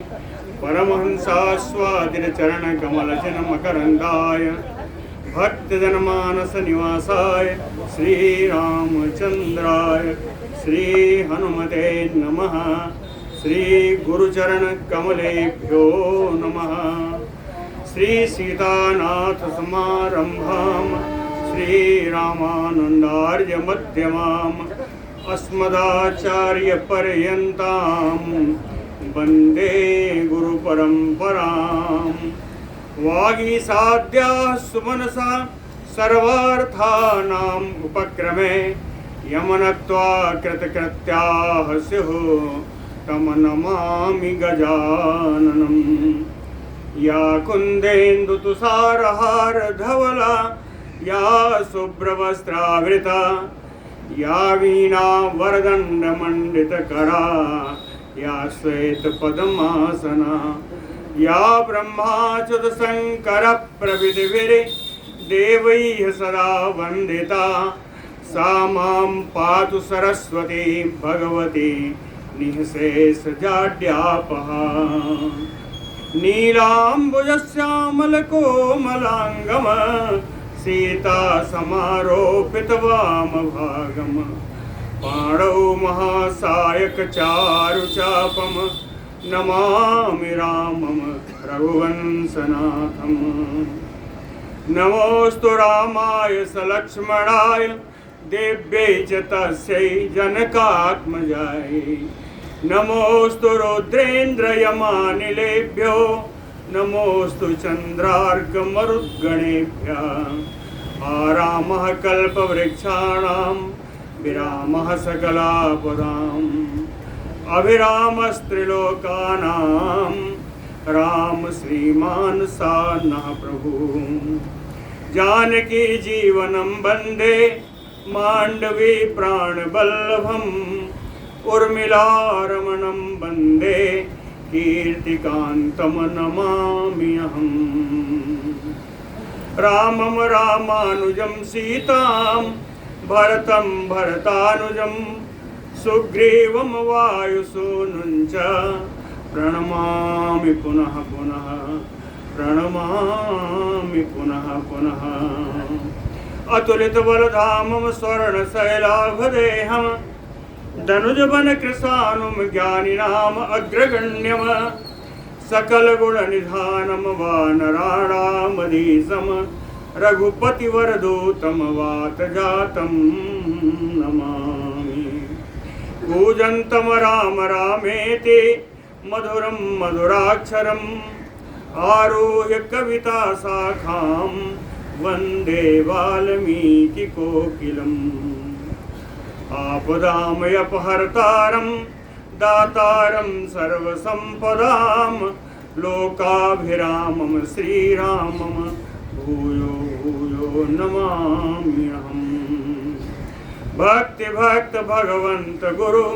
परमहंसास्वादिनचरणकमलजनमकरन्दाय भक्तजनमानसनिवासाय श्रीरामचन्द्राय श्रीहनुमते नमः। श्रीगुरुचरणकमलेभ्यो नमः। श्रीसीतानाथसमारम्भां श्रीरामानन्दार्यमध्यमाम् अस्मदाचार्यपर्यन्तां वन्दे गुरुपरम्परां। वागीसाद्याः सुमनसा सर्वार्थानाम् उपक्रमे यमनत्वा कृतकृत्याः स्युः तं नमामि गजाननम्। या कुन्देन्दुतुषारहारधवला या शुभ्रवस्त्रावृता या वीणावरदण्डमण्डितकरा या श्वेतपद्मासना या ब्रह्माच्युतशङ्करप्रभृतिभिर्देवैः सदा वन्दिता सा मां पातु सरस्वती भगवती निःशेषजाड्यापहा। नीलाम्बुजश्यामलकोमलाङ्गम सीता समारोपितवामभागम पाणौ महासायकचारुचापम नमामि रामं रघुवंशनाथम्। नमोऽस्तु रामाय सलक्ष्मणाय देव्यै च तस्यै जनकात्मजायै। नमोऽस्तु रुद्रेन्द्रयमानिलेभ्यो नमोऽस्तु चन्द्रार्कमरुद्गणेभ्यः। आरामः कल्पवृक्षाणां विरामः सकलापदाम् अभिरामस्त्रिलोकानां राम श्रीमान् सान्नः प्रभुः। जानकी जीवनं वन्दे माण्डवी प्राणवल्लभम् उर्मिलारमणं वन्दे कीर्तिकान्तं नमामि अहम्। रामं रामानुजं सीतां भरतं भरतानुजं सुग्रीवं वायुसूनुं च प्रणमामि पुनः पुनः प्रणमामि पुनः पुनः। अतुलितबलधामं स्वर्णशैलाभदेहं धनुजवनकृशानुं ज्ञानिनाम् अग्रगण्यं सकलगुणनिधानं वानराणामधीशं रघुपतिवरदूतं वातजातं नमामि। कूजन्तं राम रामेति मधुरं मधुराक्षरम् आरुह्य कविताशाखां वन्दे वाल्मीकिकोकिलम्। आपदामयपहर्तारं दातारं सर्वसम्पदां लोकाभिरामं श्रीरामं भूयो भूयो नमाम्यहम्। भक्ति भक्त भगवंत गुरु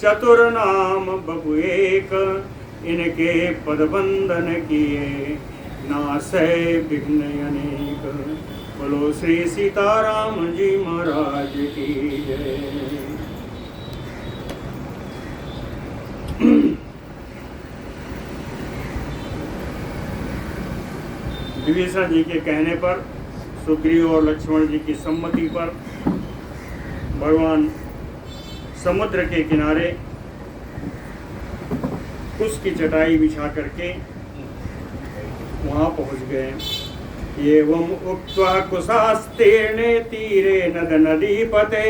चतुर्नाम बपु एक इनके पद बंदन किए नासै विघ्न अनेक। बोलो श्री सीताराम जी महाराज की जय। विभीषण जी के कहने पर सुग्रीव और लक्ष्मण जी की सम्मति पर भगवान समुद्र के किनारे उसकी चटाई बिछा करके वहां पहुंच गए। एवं उक्त्वा कुशास्तीर्णे तीरे नद नदीपते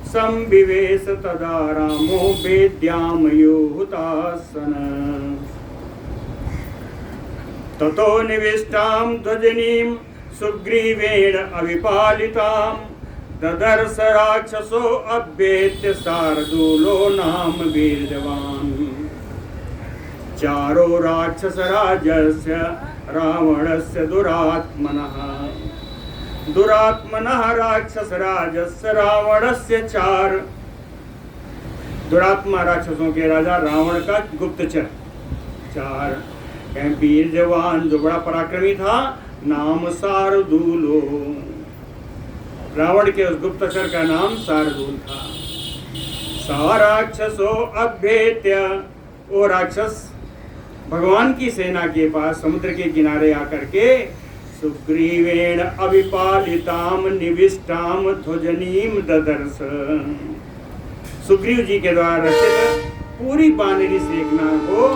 संविवेश तदा रामो वेद्याम युहुतासन। ततो निविष्टां ध्वजनीं सुग्रीवेण अविपालितां ददर्श राक्षसो अभ्येत्य शार्दूलो नाम वीर्यवान्। चारो राक्षसराजस्य रावणस्य दुरात्मनः राक्षसराजस्य रावणस्य चार। दुरात्मा राक्षसों के राजा रावण का गुप्तचर चार। वीर जवान जो बड़ा पराक्रमी था नाम शार्दूलो। रावण के उस गुप्तचर का नाम शार्दूल था। सा राक्षसो अभ्येत्य, वो राक्षस भगवान की सेना के पास समुद्र के किनारे आकर के सुग्रीवेण अविपालिताम निविष्टाम ध्वजनीम ददर्श, सुग्रीव जी के द्वारा रचित पूरी वानरी सेना को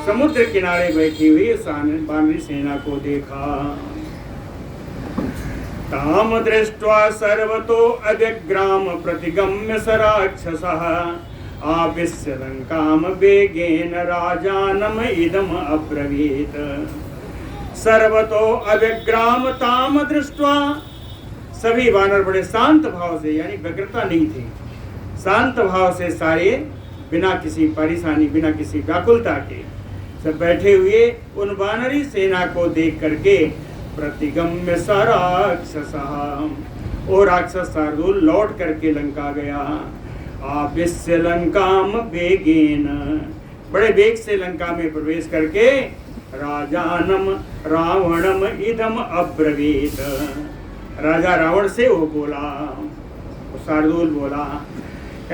समुद्र किनारे बैठी हुई वानरी सेना को देखा। ताम दृष्ट्वा सर्वतो अव्यग्राम प्रतिगम्य स राक्षसः आविश्य लंकाम वेगेन राजानम इदम अब्रवीत। सर्वतो अव्यग्राम ताम दृष्ट्वा, सभी वानर बड़े शांत भाव से, यानी व्यग्रता नहीं थी, शांत भाव से सारे बिना किसी परेशानी बिना किसी व्याकुलता के सब बैठे हुए उन वानरी सेना को देख करके प्रतिगम्य स राक्षसः, और राक्षस शार्दूल लौट करके लंका गया। आविश्य लंकाम वेगेन, बड़े वेग से लंका में प्रवेश करके राजानम रावणम इदम अब्रवीत, राजा रावण से वो बोला, शार्दूल बोला,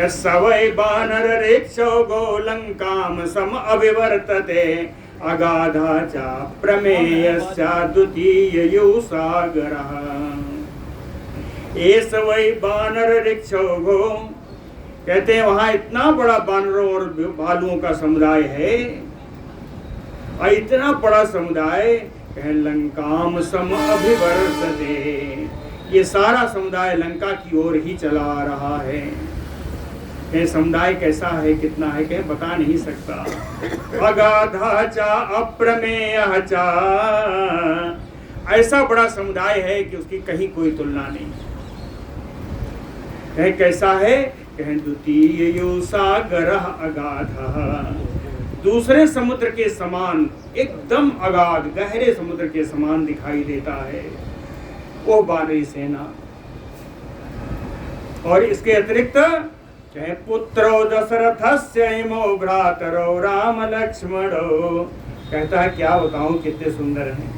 सवै वानर रेक्षो गो लंकाम सम अविवर्तते अगाधा च प्रमेयस्या द्वितीयो सागरः। एस वै वानर रेक्षो गो, कहते हैं वहां इतना बड़ा वानरों और भालुओं का समुदाय है, और इतना बड़ा समुदाय लंकाम सम अभिवर्तते, ये सारा समुदाय लंका की ओर ही चला रहा है। ये समुदाय कैसा है, कितना है, कहीं बता नहीं सकता। अगाधा चा अप्रमेय चा, ऐसा बड़ा समुदाय है कि उसकी कहीं कोई तुलना नहीं। कहीं कैसा है, कहीं द्वितीयो सागर अगाधा, दूसरे समुद्र के समान, एकदम अगाध गहरे समुद्र के समान दिखाई देता है वो वानरी सेना। और इसके अतिरिक्त चाहे पुत्रो दशरथस्य इमो भ्रातरो राम लक्ष्मणो, कहता है क्या बताऊं कितने सुंदर हैं,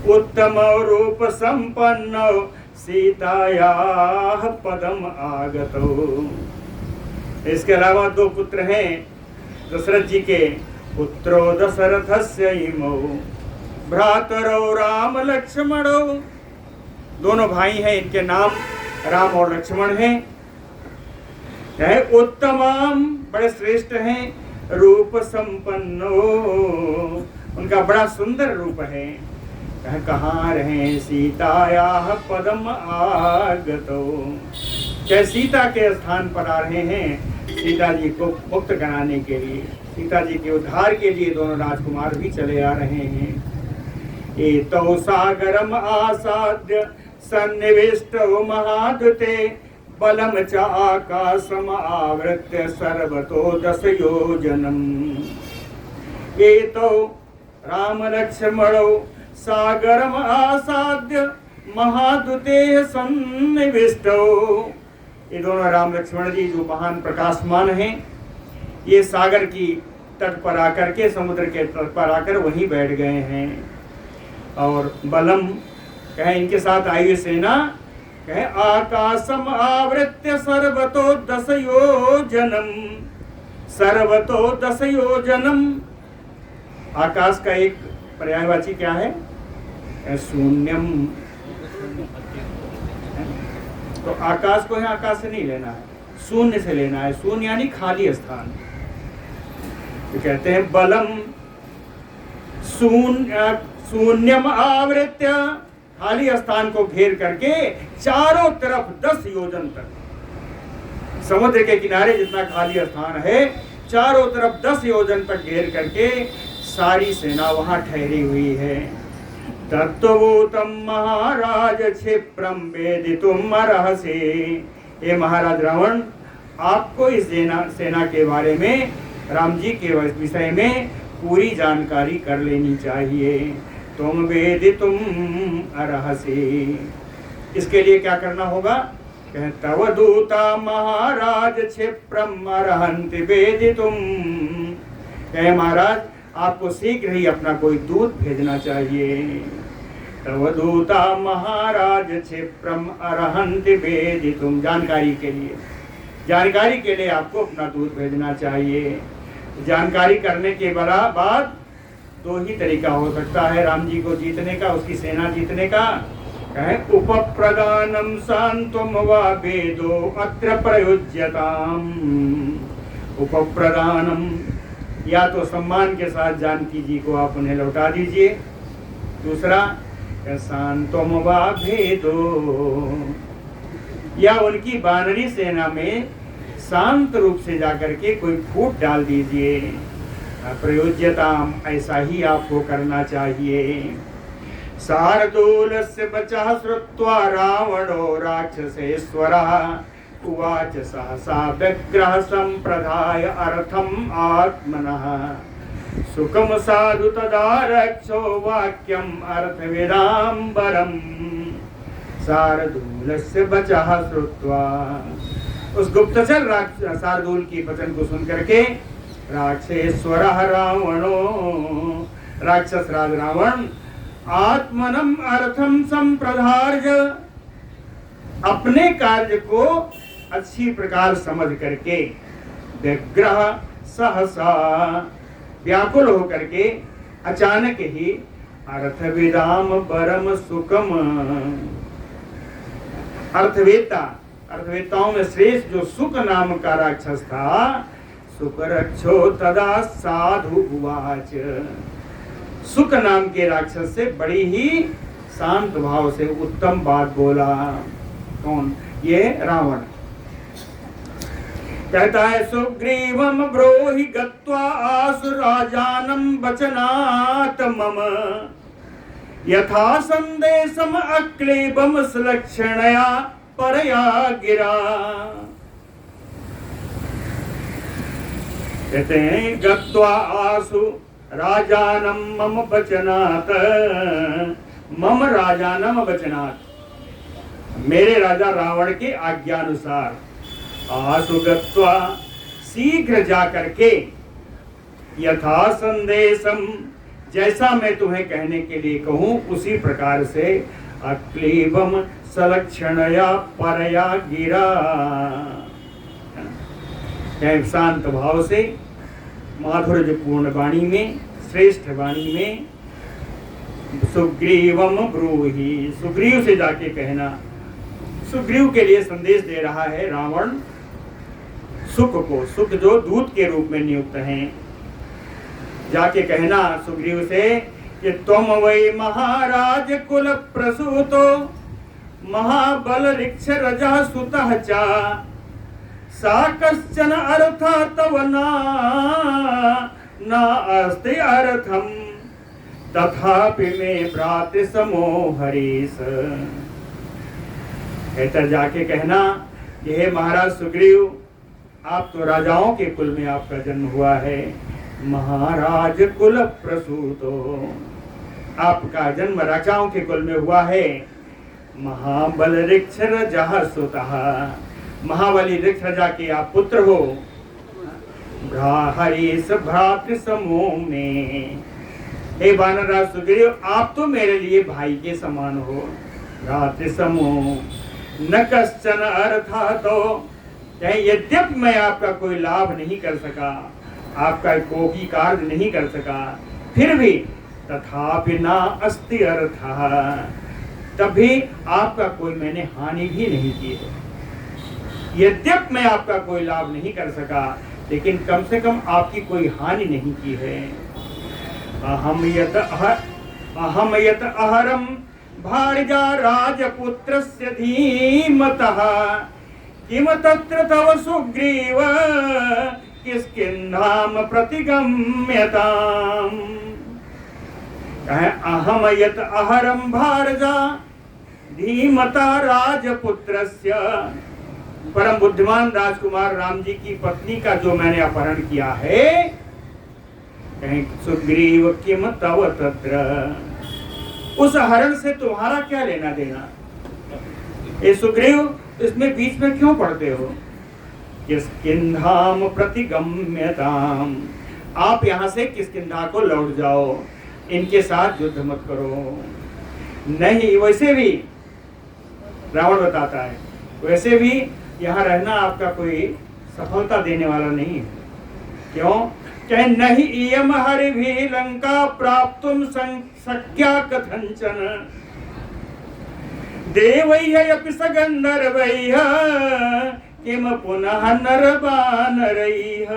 उत्तम रूप संपन्नो सीतायाः पदम आगतो। इसके अलावा दो पुत्र हैं दशरथ जी के, पुत्रो दशरथस्य इमो भ्रातरो राम लक्ष्मणो, दोनों भाई हैं, इनके नाम राम और लक्ष्मण हैं। उत्तमाम, बड़े श्रेष्ठ हैं, रूप संपन्नो, उनका बड़ा सुंदर रूप है। कहाँ रहे सीतायाः पदम आगतो, क्या सीता के स्थान पर आ रहे हैं, सीता जी को मुक्त कराने के लिए, सीता जी के उद्धार के लिए दोनों राजकुमार भी चले आ रहे हैं। एतौ सागरम आसाद्य सन्निविष्टो महादुते बलम च आकाशम आवृत्य सर्वतो दश योजनम्। एतौ राम लक्ष्मणौ सागरम आसाद्य महादुते सन्निविष्टौ, ये दोनों राम लक्ष्मण जी जो महान प्रकाशमान हैं, ये सागर की तट पर आकर के, समुद्र के तट पर आकर वहीं बैठ गए हैं। और बलम कहे इनके साथ आई हुई सेना, कहे आकाशम आवृत्य सर्वतो दश योजनम, सर्वतो दश योजनम। आकाश का एक पर्यायवाची क्या है, शून्यम। तो आकाश को है आकाश से नहीं लेना है, शून्य से लेना है, शून्य यानी खाली स्थान। तो कहते हैं बलम शून्यम आवृत्य, खाली स्थान को घेर करके चारों तरफ 10 योजन तक, समुद्र के किनारे जितना खाली स्थान है चारों तरफ 10 योजन तक घेर करके सारी सेना वहां ठहरी हुई है। तत्वभूतम महाराज क्षिप्रम वेदितुम अर्हसि, ये महाराज रावण आपको इस सेना के बारे में, राम जी के विषय में पूरी जानकारी कर लेनी चाहिए। तुम वेदितुम अर्हसि, इसके लिए क्या करना होगा, तव दूता महाराज क्षिप्रम अर्हन्ति वेदितुम, कहे महाराज आपको शीघ्र ही अपना कोई दूत भेजना चाहिए। तव दूता महाराज क्षिप्रम अर्हन्ति वेदितुम, जानकारी के लिए, जानकारी के लिए आपको अपना दूत भेजना चाहिए। जानकारी करने के बाद दो ही तरीका हो सकता है राम जी को जीतने का, उसकी सेना जीतने का। कहे उपप्रदानम शांतम वा वेदो अत्र प्रयोज्यताम। उपप्रदानम, या तो सम्मान के साथ जानकी जी को आप उन्हें लौटा दीजिए। दूसरा शांतम वा भेदो, या उनकी वानरी सेना में शांत रूप से जाकर के कोई फूट डाल दीजिए। प्रयोज्यताम, ऐसा ही आपको करना चाहिए। शार्दूलस्य वचः श्रुत्वा रावणो राक्षसेश्वरः उवाच सहसा व्यग्रः संप्रदाय अर्थम आत्मनः। सुखम साधु तदा रक्षो वाक्यम अर्थविदाम्बरम्। शार्दूलस्य वचः श्रुत्वा, उस गुप्तचर शार्दूल की वचन को सुनकर के राक्षसेश्वरः रावणो, राक्षस राज रावण, आत्मनम अर्थम संप्रधार्य, अपने कार्य को अच्छी प्रकार समझ करके, व्यग्र सहसा, व्याकुल होकर के अचानक ही, अर्थविदाम परम सुखम, अर्थवेत्ताओं में श्रेष्ठ जो सुक नाम का राक्षस था, सुक रक्षो तदा साधु उवाच, सुक नाम के राक्षस से बड़ी ही शांत भाव से उत्तम बात बोला। कौन? ये रावण। कहता है सुग्रीवम ब्रोहि गत्वा आसुराजानम वचनात् मम, यथा संदेशम अक्लेबम सुलक्षणया परया गिरा। कहते हैं गत्वा आसु राजानम मम वचनात्, मम राजानम वचनात्, मेरे राजा रावण के आज्ञानुसार, आसु गत्वा, शीघ्र जा करके, यथा संदेशम, जैसा मैं तुम्हें कहने के लिए कहूं उसी प्रकार से, अक्लीबम सलक्षणया परया गिरा, शांत भाव से माधुर्य पूर्ण वाणी में, श्रेष्ठ वाणी में, सुग्रीवम ब्रूहि, सुग्रीव से जाके कहना। सुग्रीव के लिए संदेश दे रहा है रावण सुक को, सुक जो दूत के रूप में नियुक्त हैं। जाके कहना सुग्रीव से कि तुम वै महाराज कुल प्रसूतो महाबल ऋक्ष रजः सुतः चा, सा कश्चन अर्था तव न अस्ति अर्थम, तथापि मे भ्रातृ समो हरीश। कहता जाके कहना कि हे महाराज सुग्रीव, आप तो राजाओं के कुल में आपका जन्म हुआ है, महाराज कुल प्रसूतो, आपका जन्म राजाओं के कुल में हुआ है। महाबल ऋक्ष रजः सुतः, महाबली ऋक्ष राजा के आप पुत्र हो। हरीश भ्रातृ समूह में, हे वानरराज सुग्रीव, आप तो मेरे लिए भाई के समान हो। भ्रातृ समूह न कश्चन अर्था, तो यद्यपि मैं आपका कोई लाभ नहीं कर सका, आपका कोई कार्य नहीं कर सका, फिर भी तथापि न अस्ति अर्थः, तभी आपका कोई मैंने हानि भी नहीं की है। यद्यपि मैं आपका कोई लाभ नहीं कर सका, लेकिन कम से कम आपकी कोई हानि नहीं की है। अहम यत अहरम भार्या राजपुत्रस्य धीमतः, किम तत्र तव सुग्रीव किष्किन्धाम प्रतिगम्यताम्। अहम यत अहरम भार्या धीमता राजपुत्रस्य, परम बुद्धिमान राजकुमार राम जी की पत्नी का जो मैंने अपहरण किया है, कहीं सुग्रीव किम तव तत्र, उस हरण से तुम्हारा क्या लेना देना? ये सुग्रीव, इसमें बीच में क्यों पढ़ते हो? किष्किन्धाम प्रतिगम्यताम, आप यहाँ से किष्किंधा को लौट जाओ, इनके साथ युद्ध मत करो। नहीं, वैसे भी रावण बताता है, वैसे भी यहाँ रहना आपका कोई सफलता देने वाला नहीं है। क्यों? कह नहीं इयम हरि भी लंका प्राप्तुम शक्या कथंचन देवैः स गंधर्वैः किम पुनः नरवानरैः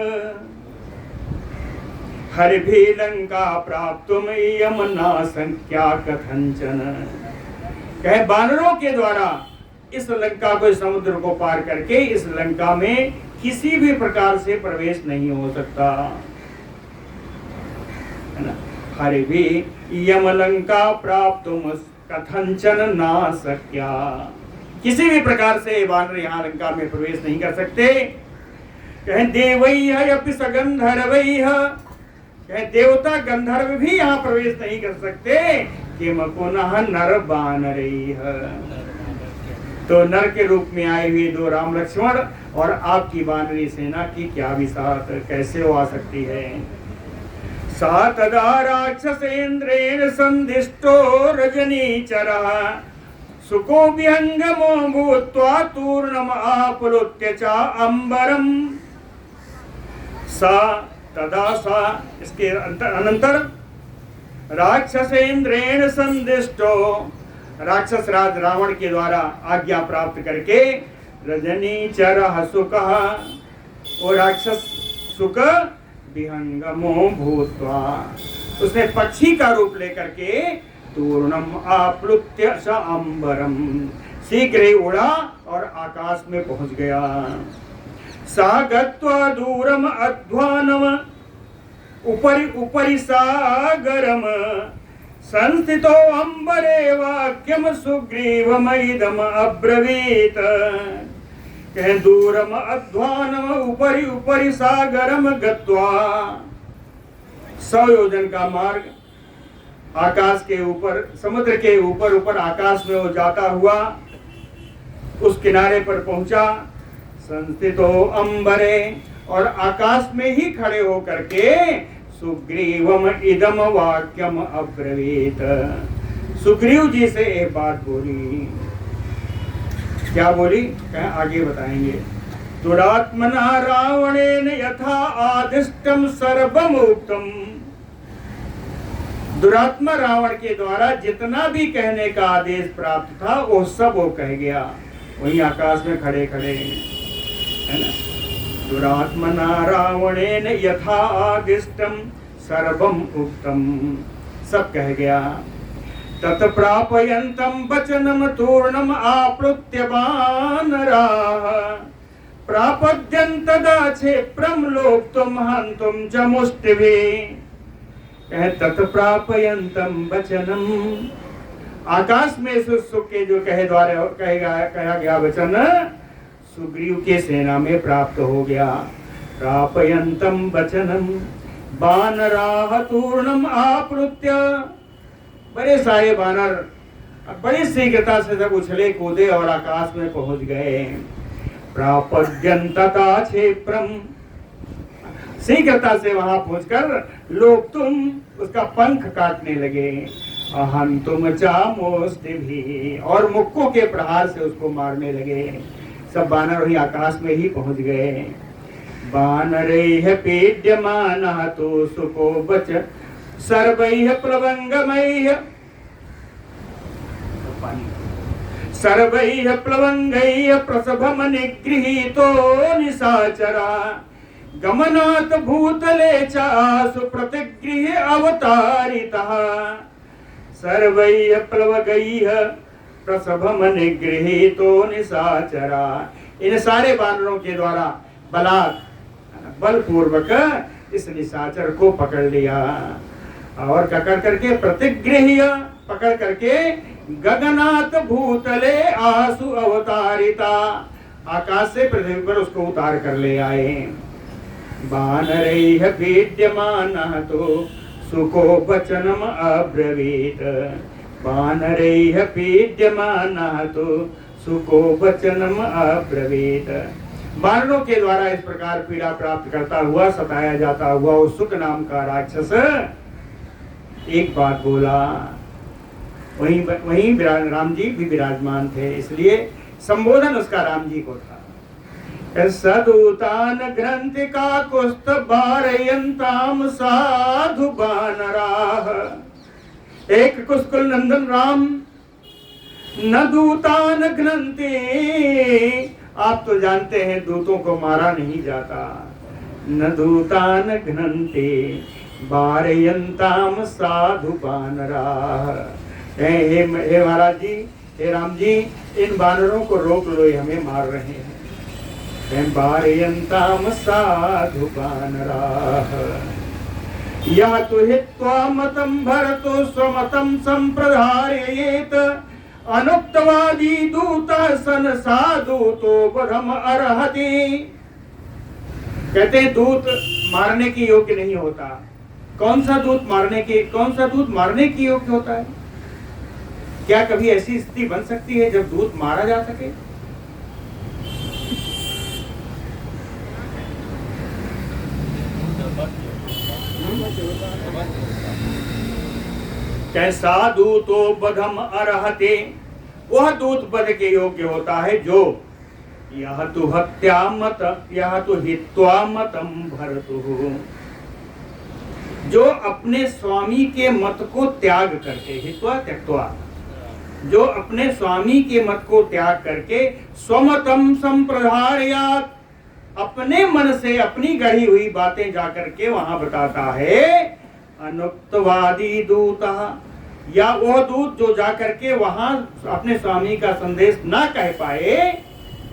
हरिभी लंका प्राप्तुम इयम न शक्या कथंचन। कहे बानरों के द्वारा इस लंका को, समुद्र को पार करके इस लंका में किसी भी प्रकार से प्रवेश नहीं हो सकता, है ना। हरि भी यम लंका प्राप्तुम कथंचन ना शक्या, किसी भी प्रकार से बानर यहाँ लंका में प्रवेश नहीं कर सकते। कहे देवैः अपि स गंधर्वैः, कहे देवता गंधर्व भी यहाँ प्रवेश नहीं कर सकते। किम पुनः नर बानरैः, तो नर के रूप में आए हुए दो राम लक्ष्मण और आपकी बानरी सेना की क्या विसात, कैसे वो आ सकती है। सा तदा राक्षसेन्द्रेण संदिष्टो रजनीचरः सुको विहंगमो भूत्वा तूर्णम आप्लुत्य च अंबरम। सा तदा सा, इसके अनंतर राक्षसेन्द्रेण संदिष्टो, राक्षस राज रावण के द्वारा आज्ञा प्राप्त करके रजनीचरः सुकः, वो राक्षस सुक विहंगमो भूत्वा, उसने पक्षी का रूप लेकर के तूर्णम आप्लुत्य स अंबरम, शीघ्र ही उड़ा और आकाश में पहुंच गया। सा गत्वा दूरम अध्वानम उपरि उपरि सागरम संस्थितो अंबरे वाक्यम सुग्रीवमइदम अब्रवीत। कहे दूरम अध्वानम उपरि उपरि सागरम गत्वा, 100 योजन का मार्ग आकाश के ऊपर, समुद्र के ऊपर ऊपर आकाश में वो जाता हुआ उस किनारे पर पहुंचा। संस्थितो अंबरे, और आकाश में ही खड़े होकर के सुग्रीवम इदम वाक्यम अब्रवीत, सुग्रीव जी से एक बात बोली। क्या बोली, कहें आगे बताएंगे। दुरात्मना रावणेन यथा आदिष्टम सर्वमुक्तम, दुरात्मा रावण के द्वारा जितना भी कहने का आदेश प्राप्त था वो सब वो कह गया, वहीं आकाश में खड़े खड़े, है ना। दुरात्मना रावणेन यथा आदिष्टम सर्वम उक्तम, सब कह गया। तत प्रापयन्तम वचनम तूर्णम आप्लुत्य वानराः प्रापद्यन्त तदा क्षेत्रम लोक्तुम हन्तुम च मुष्टिभिः। तत प्रापयन्तम वचनम, आकाश में सुख के जो कहे द्वारा कहा गया वचन सुग्रीव के सेना में प्राप्त हो गया। प्रापयन्तम वचनम वानराः तूर्णम आप्लुत्य, बड़े सारे बानर बड़ी शीघ्रता से सब उछले कूदे और आकाश में पहुंच गए। प्रापद्यन्त तथा क्षेत्रम, शीघ्रता से वहां पहुंचकर लोग तुम उसका पंख काटने लगे। अहं तुम चामोस्ति भी, और मुक्कों के प्रहार से उसको मारने लगे। सब बानर वही आकाश में ही पहुंच गए। बानरैः पीड्यमानः तो सुको बच सर्वैः प्लवंगमैः, सर्वैः प्लवंगैः प्रसभम निगृहीतो निशाचरा गमनात् भूतले चासु प्रतिगृह्य अवतारितः। सर्वैः प्लवगैः प्रसभम निगृहीतो निशाचरा, इन सारे बानरों के द्वारा बलपूर्वक इस निशाचर को पकड़ लिया और पकड़ करके प्रतिगृह्य, पकड़ करके गगनात् भूतले आसु अवतारिता, आकाश से पृथ्वी पर उसको उतार कर ले आए। बानरैः पीड्यमानः तो सुको वचनम अब्रवीत, बानरैः पीड्यमानः तो सुको वचनम अब्रवीत। बानरों के द्वारा इस प्रकार पीड़ा प्राप्त करता हुआ, सताया जाता हुआ उस सुक नाम का राक्षस एक बात बोला। वहीं राम जी भी विराजमान थे, इसलिए संबोधन उसका राम जी को था। सदूतान ग्रंथि का कुस्त बारयंताम साधु बानराह। एक कुस्कुल नंदन राम न दूतान ग्रंथि, आप तो जानते हैं दूतों को मारा नहीं जाता। न दूतान घ्नन्ति बारयंताम साधु बानराह। हे महाराज जी, हे राम जी, इन बानरों को रोक लो, ये हमें मार रहे हैं। बारयंताम साधु बानराह। यह तो हित्वा मतम भरतो स्वमतम संप्रधारयेत। अनुक्तवादी दूत सन साधु तो बधम अर्हति। कहते हैं दूत मारने के योग्य नहीं होता। कौन सा दूत मारने के योग्य होता है? क्या कभी ऐसी स्थिति बन सकती है जब दूत मारा जा सके? कैसा दूतो बधम अर्हते, वह दूत बध के योग्य होता है जो यह तो हत्या मत यह तो हित्वा मतम भरतु, जो अपने स्वामी के मत को त्याग करके, हित्वा त्यक्त्वा, जो अपने स्वामी के मत को त्याग करके स्वमतम संप्रधारयात्, अपने मन से अपनी गढ़ी हुई बातें जाकर के वहां बताता है। अनुक्तवादी दूता, या वह दूत जो जाकर के वहां अपने स्वामी का संदेश ना कह पाए,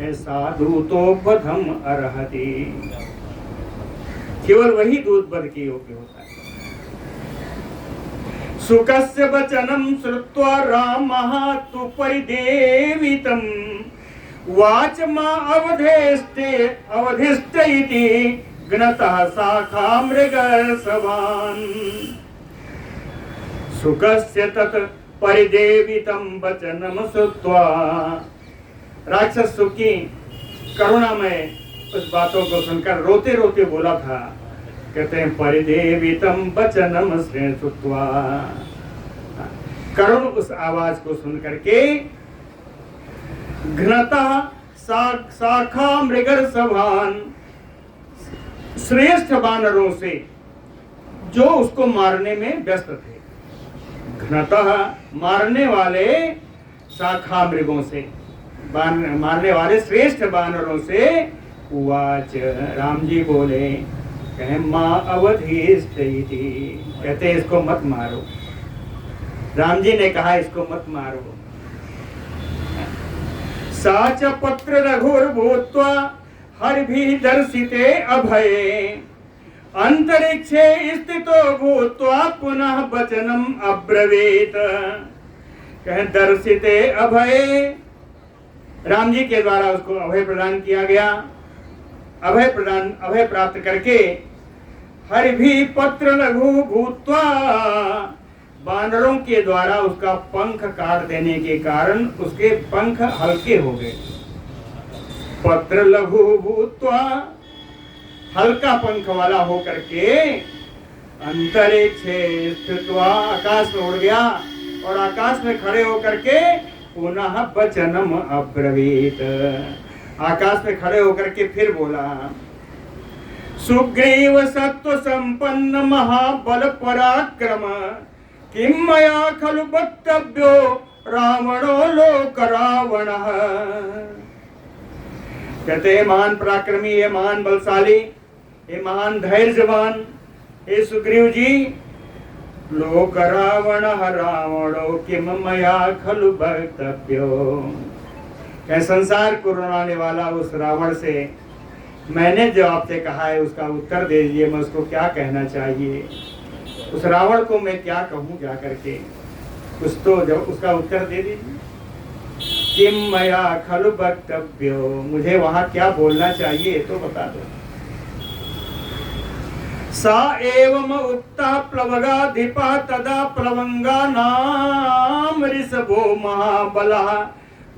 ऐसा दूतो बधम अर्हति, केवल वही दूत बध के योग्य होता है। सुकस्य वचनम श्रुत्वा रामः तु परिदेवितं वाचमा अवधिष्ठ इति घ्नतः शाखा मृगसभान्। सुकस्य तत् परिदेवितं वचनम श्रुत्वा, राक्षस सुख की करुणा में उस बातों को सुनकर रोते रोते बोला था। कहते हैं परिदेवितम वचनम श्रुत्वा, करुण उस आवाज को सुनकर के घ्नतः शाखा मृगर सभान, श्रेष्ठ वानरों से जो उसको मारने में व्यस्त थे। घ्नतः मारने वाले, शाखा मृगों से, मारने वाले श्रेष्ठ वानरों से। उवाच, राम जी बोले, कहे मां अवधिष्ठ इति, कहते इसको मत मारो। राम जी ने कहा इसको मत मारो। साच पत्र रघुर्भूत्वा हरिभिः दर्शिते अभये, अंतरिक्षे स्थितो भूत्वा पुनः वचनम अब्रवीत। कहे दर्शिते अभये, राम जी के द्वारा उसको अभय प्रदान किया गया। अभय प्राप्त करके हरिभिः पत्र लघु भूत्वा, बानरों के द्वारा उसका पंख काट देने के कारण उसके पंख हल्के हो गए। पत्र लघु भूत्वा, हल्का पंख वाला होकर के अंतरिक्षे स्थित्वा, आकाश में उड़ गया और आकाश में खड़े होकर के पुनः वचनम अब्रवीत, आकाश में खड़े होकर के फिर बोला। सुग्रीव सत्व संपन्न महाबल पराक्रम, किम मया खलु वक्तव्यो रावणो लोक रावणः। कहते हैं महान पराक्रमी, ये महान बलशाली, ये महान धैर्यवान, हे सुग्रीव जी, लोक रावणः रावणो किम मया खलु वक्तव्यो। क्या संसार को रुलाने वाला उस रावण से मैंने जो आपसे कहा है उसका उत्तर दे दीजिए, मैं उसको क्या कहना चाहिए, उस रावण को मैं क्या कहूँ जा करके, कुछ तो जब उसका उत्तर दे दीजिए। किम मया खलु वक्तव्यो, मुझे वहां क्या बोलना चाहिए तो बता दो। सा एवं उक्ता प्लवगाधिपा तदा प्लवंगा नाम ऋषभो महाबलः,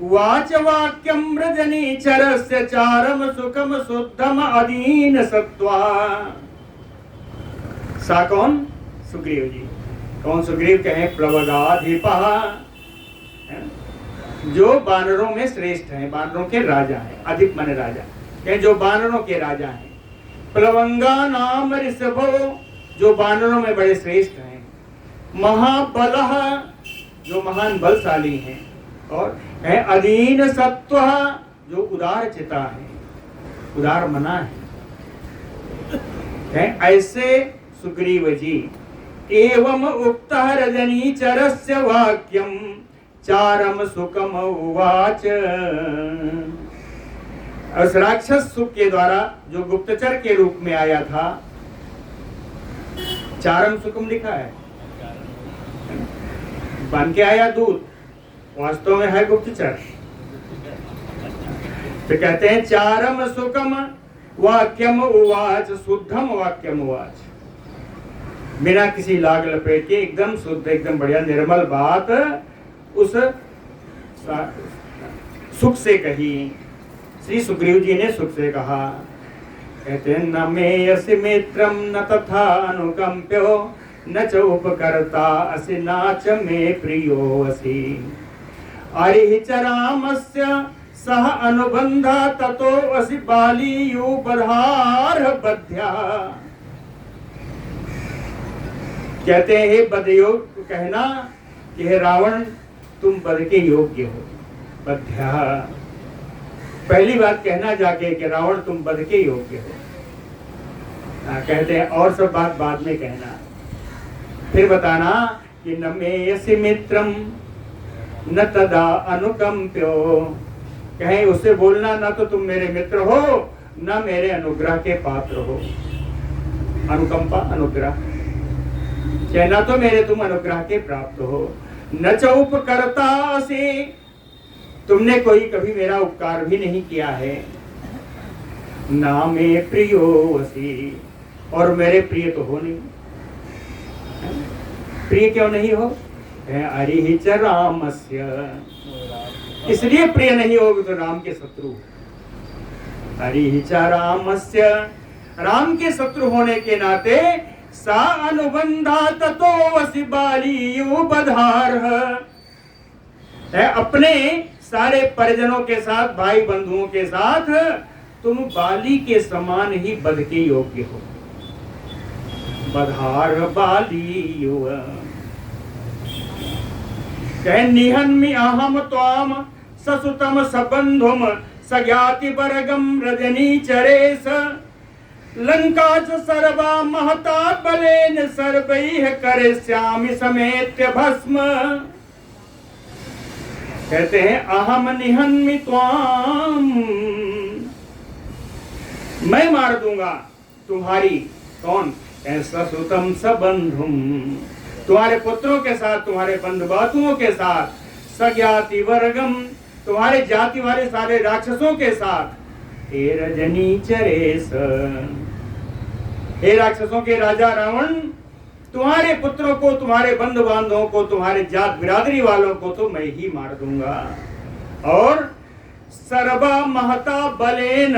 वाच वाक्यम रजनीचरस्य चारम सुखम शुद्धम अदीन सत्वा। सा कौन? सुग्रीव जी। कौन सुग्रीव? कहे प्लवगाधिपा, जो बानरों में श्रेष्ठ हैं, बानरों के राजा हैं। अधिक माने राजा, ये जो बानरों के राजा हैं। प्लवंगा नाम ऋषभो, जो बानरों में बड़े श्रेष्ठ हैं। महाबलः, जो महान बलशाली हैं। और है अधीन सत्व, जो उदार चिता है, उदार मना है। ऐसे सुग्रीव जी एवं उक्त रजनीचरस्य वाक्यम चारम सुकम उवाच। उस राक्षस सुख के द्वारा जो गुप्तचर के रूप में आया था, चारम सुकम लिखा है, बन के आया दूत, वास्तव में है गुप्तचर। तो कहते हैं चारम सुकम वाक्यम उवाच, शुद्धम वाक्यम उवाच, बिना किसी लाग लपेट के एकदम शुद्ध, एकदम बढ़िया निर्मल बात उस सुख से कही। श्री सुग्रीव जी ने सुख से कहा। कहते हैं न मे यस्य मित्रम न तथा अनुकंप्यो न च उपकर्ता असि नाच मे प्रियो असि। अरिहि च रामस्य सह अनुबंधा ततो असि बालीयु बधार बध्या। कहते हैं हे बदयोग, कहना कि हे रावण तुम बध के योग्य हो। बध्या, पहली बात कहना जाके कि रावण तुम बध के योग्य हो। कहते हैं और सब बात बाद में कहना। फिर बताना कि न मे यस्य मित्रम न तदा अनुकंप्यो, कहें उससे बोलना ना तो तुम मेरे मित्र हो न मेरे अनुग्रह के पात्र हो। अनुकंपा, अनुग्रह, कहना तो मेरे तुम अनुग्रह के प्राप्त हो। न च उपकर्ता से, तुमने कोई कभी मेरा उपकार भी नहीं किया है। ना मे प्रियो असि, और मेरे प्रिय तो हो नहीं। प्रिय क्यों नहीं हो? अरिहि च रामस्य, इसलिए प्रिय नहीं होगे तो राम के शत्रु। अरिहि च रामस्य, राम के शत्रु होने के नाते सा अनुबंधा ततो वसि बालीयु बधारः, अपने सारे परिजनों के साथ, भाई बंधुओं के साथ तुम बाली के समान ही बध के योग्य हो। बधार बालीयु, कह निहन्मि अहम त्वाम ससुतम सबंधुम सज्ञाति बरगम रजनीचरेश। लंका च सर्वा महता बलेन सर्वैः करिष्यामि समेत्य भस्म। कहते हैं अहम निहन्मि त्वाम, मैं मार दूंगा तुम्हारी, कौन? ससुतम सबंधुम, तुम्हारे पुत्रों के साथ, तुम्हारे बंधु बातुओं के साथ, सज्ञाति वर्गम, तुम्हारे जाति वाले सारे राक्षसों के साथ। हे रजनीचरेश, हे राक्षसों के राजा रावण, तुम्हारे पुत्रों को, तुम्हारे बंधु बांधवों को, तुम्हारे जात बिरादरी वालों को तो मैं ही मार दूंगा। और सर्वा महता बलेन,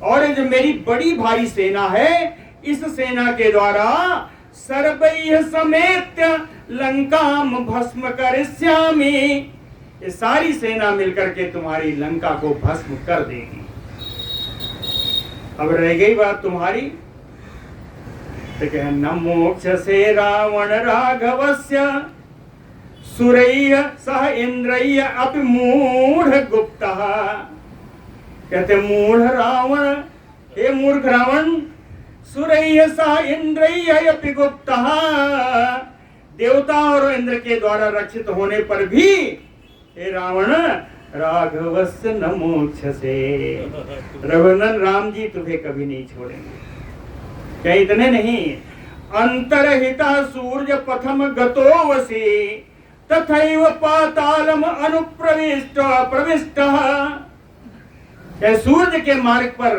और जो मेरी बड़ी भारी सेना है, इस सेना के द्वारा सर्वैः समेत्य लंकाम भस्म करिष्यामि, ये सारी सेना मिलकर के तुम्हारी लंका को भस्म कर देगी। अब रह गई बात तुम्हारी, तो कह न मोक्ष से रावण राघवस्य सुरैः सह इंद्रैः अपि मूढ़ गुप्तः। कहते मूढ़ रावण, हे मूर्ख रावण, सुरैः सह इंद्रैः अपि गुप्तः, देवता और इंद्र के द्वारा रक्षित होने पर भी हे रावण राघवस्य न मोक्ष से, रघुनंदन राम जी तुम्हें कभी नहीं छोड़ेंगे। क्या इतने नहीं, अंतरहिता सूर्य पथम गतो वसी तथैव पातालम अनुप्रविष्ट प्रविष्टः। सूर्य के मार्ग पर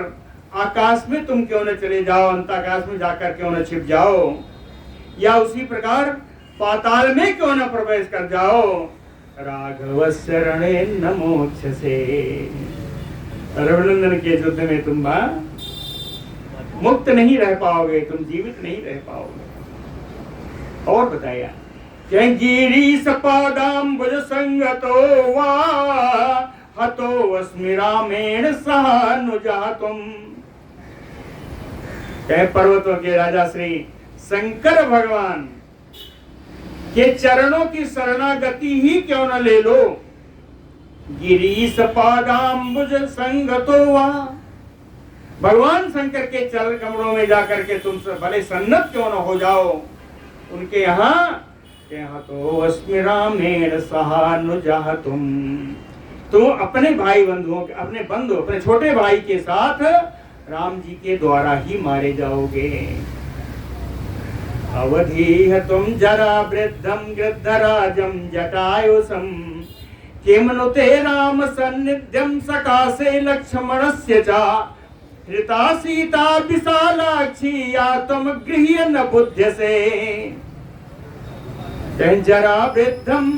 आकाश में तुम क्यों न चले जाओ, अंतराकाश में जाकर क्यों न छिप जाओ, या उसी प्रकार पाताल में क्यों न प्रवेश कर जाओ। राघवस्य रणे न मोक्ष से, रघुनंदन के युद्ध में तुम मुक्त नहीं रह पाओगे, तुम जीवित नहीं रह पाओगे। और बताया क्या गिरीश पादाम्बुज संगतो वा हतो अस्मि रामेण सहानुजातुम। कहे पर्वतों के राजा श्री शंकर भगवान के चरणों की शरणागति ही क्यों न ले लो। गिरीश पादाम्बुज संगतो वा, भगवान शंकर के चरण कमलों में जाकर के तुम भले सन्नत क्यों न हो जाओ। उनके यहाँ तो अस्मि रामेण सहानुजातुम, तुम अपने भाई बंधुओं के अपने छोटे भाई के साथ राम जी के द्वारा ही मारे जाओगे। अवधीह तुम जरा वृद्धम गृद्धराजम जटायुषम, किमनुते राम सन्निध्यम सकाशे लक्ष्मणस्य च, हृता सीता विशालाक्षी या तुम गृह्य न बुध्यसे। जरा वृद्धम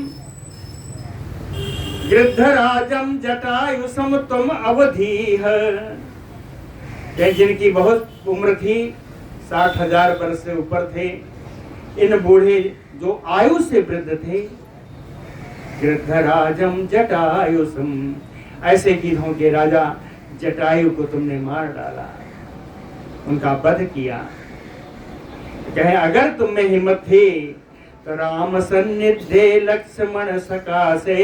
गृद्धराजम जटायुषम तुम अवधीह, जिनकी बहुत उम्र थी, 60,000 वर्ष से ऊपर थे, इन बूढ़े जो आयु से वृद्ध थे। गृद्धराजम जटायुषम, ऐसे गिद्धों के राजा जटायु को तुमने मार डाला, उनका वध किया। कहे अगर तुम में हिम्मत थी तो राम सन्निधे लक्ष्मण सकाशे,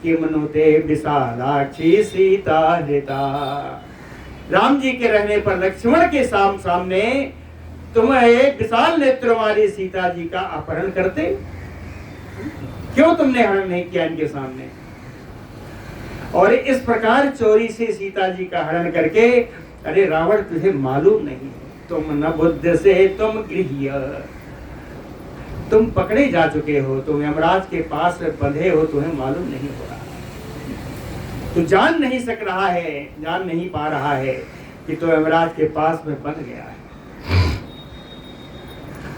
किमनुते विशालाक्षी सीता हृता। राम जी के रहने पर लक्ष्मण के सामने तुम एक विशाल नेत्र वाली सीता जी का अपहरण करते, क्यों तुमने हरण नहीं किया इनके सामने। और इस प्रकार चोरी से सीता जी का हरण करके, अरे रावण तुझे मालूम नहीं, तुम न बुद्ध से तुम गृह्य, तुम पकड़े जा चुके हो, तुम यमराज के पास बंधे हो, तुम्हें मालूम नहीं हो रहा, तू जान नहीं पा रहा है कि तो यमराज के पास में बंध गया है।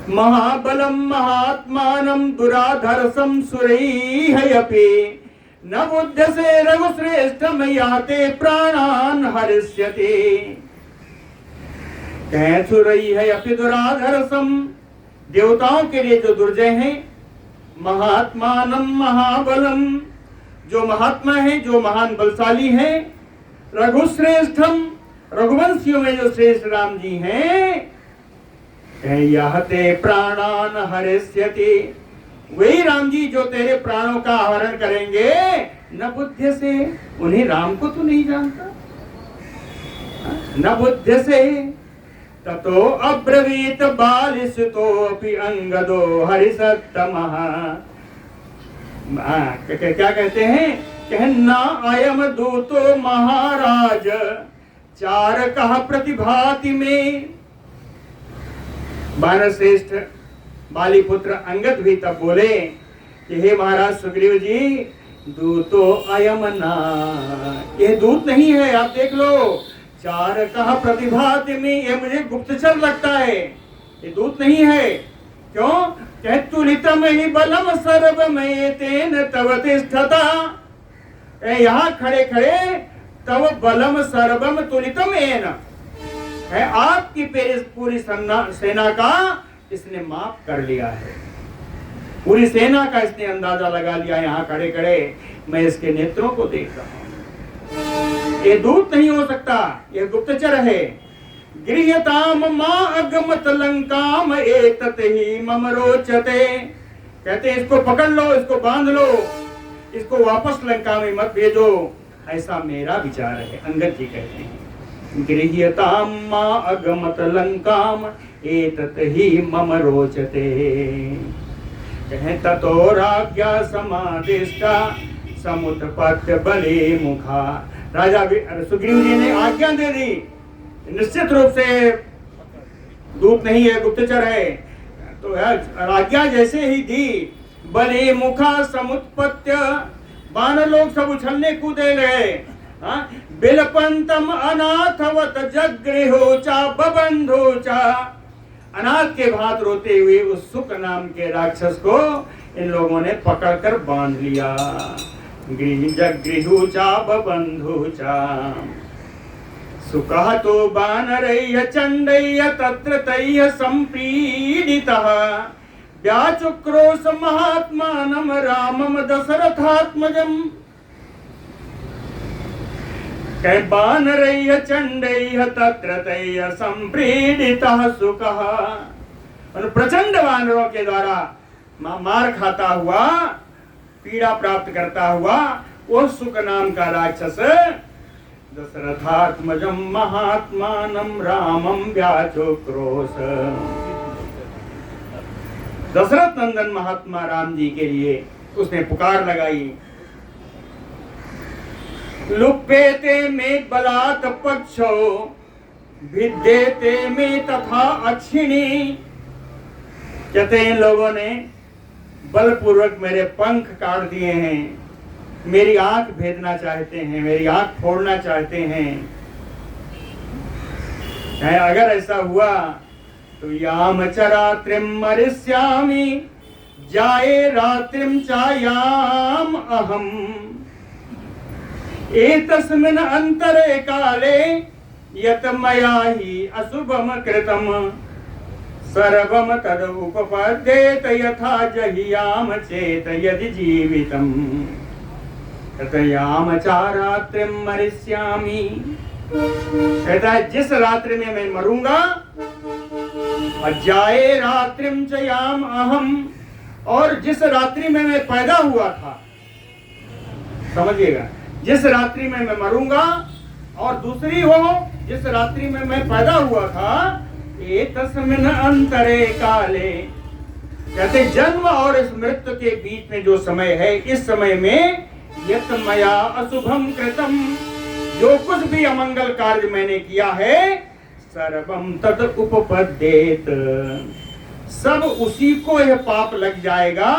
महाबलम महात्मानम दुराधर्षम सुरैः न बुद्ध से रघुश्रेष्ठम याते प्राणान हरिष्यते। कहे सुरैः अपि दुराधर्षम, देवताओं के लिए जो दुर्जय हैं, महात्मानम महाबलम, जो महात्मा है, जो महान बलशाली है, रघुश्रेष्ठम, रघुवंशियों में जो श्रेष्ठ राम जी हैं, याते प्राणान हरिष्यति, वही राम जी जो तेरे प्राणों का हरण करेंगे। न बुद्ध से, उन्हें राम को तू नहीं जानता, न बुद्ध से। ततो अब्रवीत बालिसुतोऽपि अंगदो हरिसत्तमः। क्या कहते हैं, कहना अयम दूतो महाराज चारकः प्रतिभाति में। वानर श्रेष्ठ बाली पुत्र अंगद भी तब बोले कि हे महाराज सुग्रीव जी, दूतो अयम ना, ये दूत नहीं है, आप देख लो। चारकः प्रतिभाति में, ये मुझे गुप्तचर लगता है, ये दूत नहीं है। क्यों? कह तुलितम ही बलम सर्वमेतेन तव तिष्ठता, यहाँ खड़े खड़े तव बलम सर्वम तुलितम एन, है आपकी पूरी सेना का इसने माप कर लिया है, पूरी सेना का इसने अंदाजा लगा लिया। यहाँ खड़े खड़े मैं इसके नेत्रों को देख रहा हूं, ये दूत नहीं हो सकता, ये गुप्तचर है। गृह्यताम मां अगमत लंकाम एतत ही मम रोचते। कहते इसको पकड़ लो, इसको बांध लो, इसको वापस लंका में मत भेजो, ऐसा मेरा विचार है। अंगद जी कहते हैं गृह्यताम मां अगमत लंकाम एतत ही मम रोचते। कहे ततो राज्ञा समादिष्टा समुत्पत्य बले मुखा। राजा सुग्रीव जी ने आज्ञा दे दी, निश्चित रूप से दूत नहीं है, गुप्तचर है, तो आज्ञा जैसे ही दी, बले मुखा समुत्पत्य, बानर लोग सब उछलने कूदे गए। बिलपंतम अनाथवत जगृहोचा बबंधोचा, अनाथ के भांत रोते हुए उस सुक नाम के राक्षस को इन लोगों ने पकड़कर बांध लिया। जगृहोचा बबंधोचा सुकः तो बानरैः चण्डैः तत्र तैः सम्पीडितः व्याचुक्रोश महात्मानं रामं दशरथात्मजम्। कह बानरय्य चंडय्य तत्रतय्य संप्रीडितः सुखः। प्रचंड वानरों के द्वारा मार खाता हुआ, पीड़ा प्राप्त करता हुआ वो सुक नाम का राक्षस दशरथात्मजं महात्मानं रामं व्याचोक्रोश। दशरथ नंदन महात्मा राम जी के लिए उसने पुकार लगाई। लुप्येते में बलात् पक्षो भिद्येते में तथा अक्षिणी। कहते हैं लोगों ने बलपूर्वक मेरे पंख काट दिए हैं, मेरी आंख भेदना चाहते हैं, मेरी आंख फोड़ना चाहते हैं। अगर ऐसा हुआ तो याम च रात्रिम मरिष्यामि जाये रात्रिम चायाम अहम। एतस्मिन् अंतरे काले यत मया ही अशुभम कृतम सर्वम तद उपपद्येत यथा जहियाम चेत यदि जीवितम। ततयाम च रात्रिम मरिष्यामि। कहता है जिस रात्रि में मैं मरूंगा, अजाये रात्रिम च याम अहम, और जिस रात्रि में मैं पैदा हुआ था, समझिएगा, जिस रात्रि में मैं मरूंगा, और दूसरी हो जिस रात्रि में मैं पैदा हुआ था, एतस्मिन् अंतरे काले। कहते जन्म और इस मृत्यु के बीच में जो समय है, इस समय में यत मया अशुभम कृतम, जो कुछ भी अमंगल कार्य मैंने किया है, सर्वम तद उपपद्येत, सब उसी को यह पाप लग जाएगा।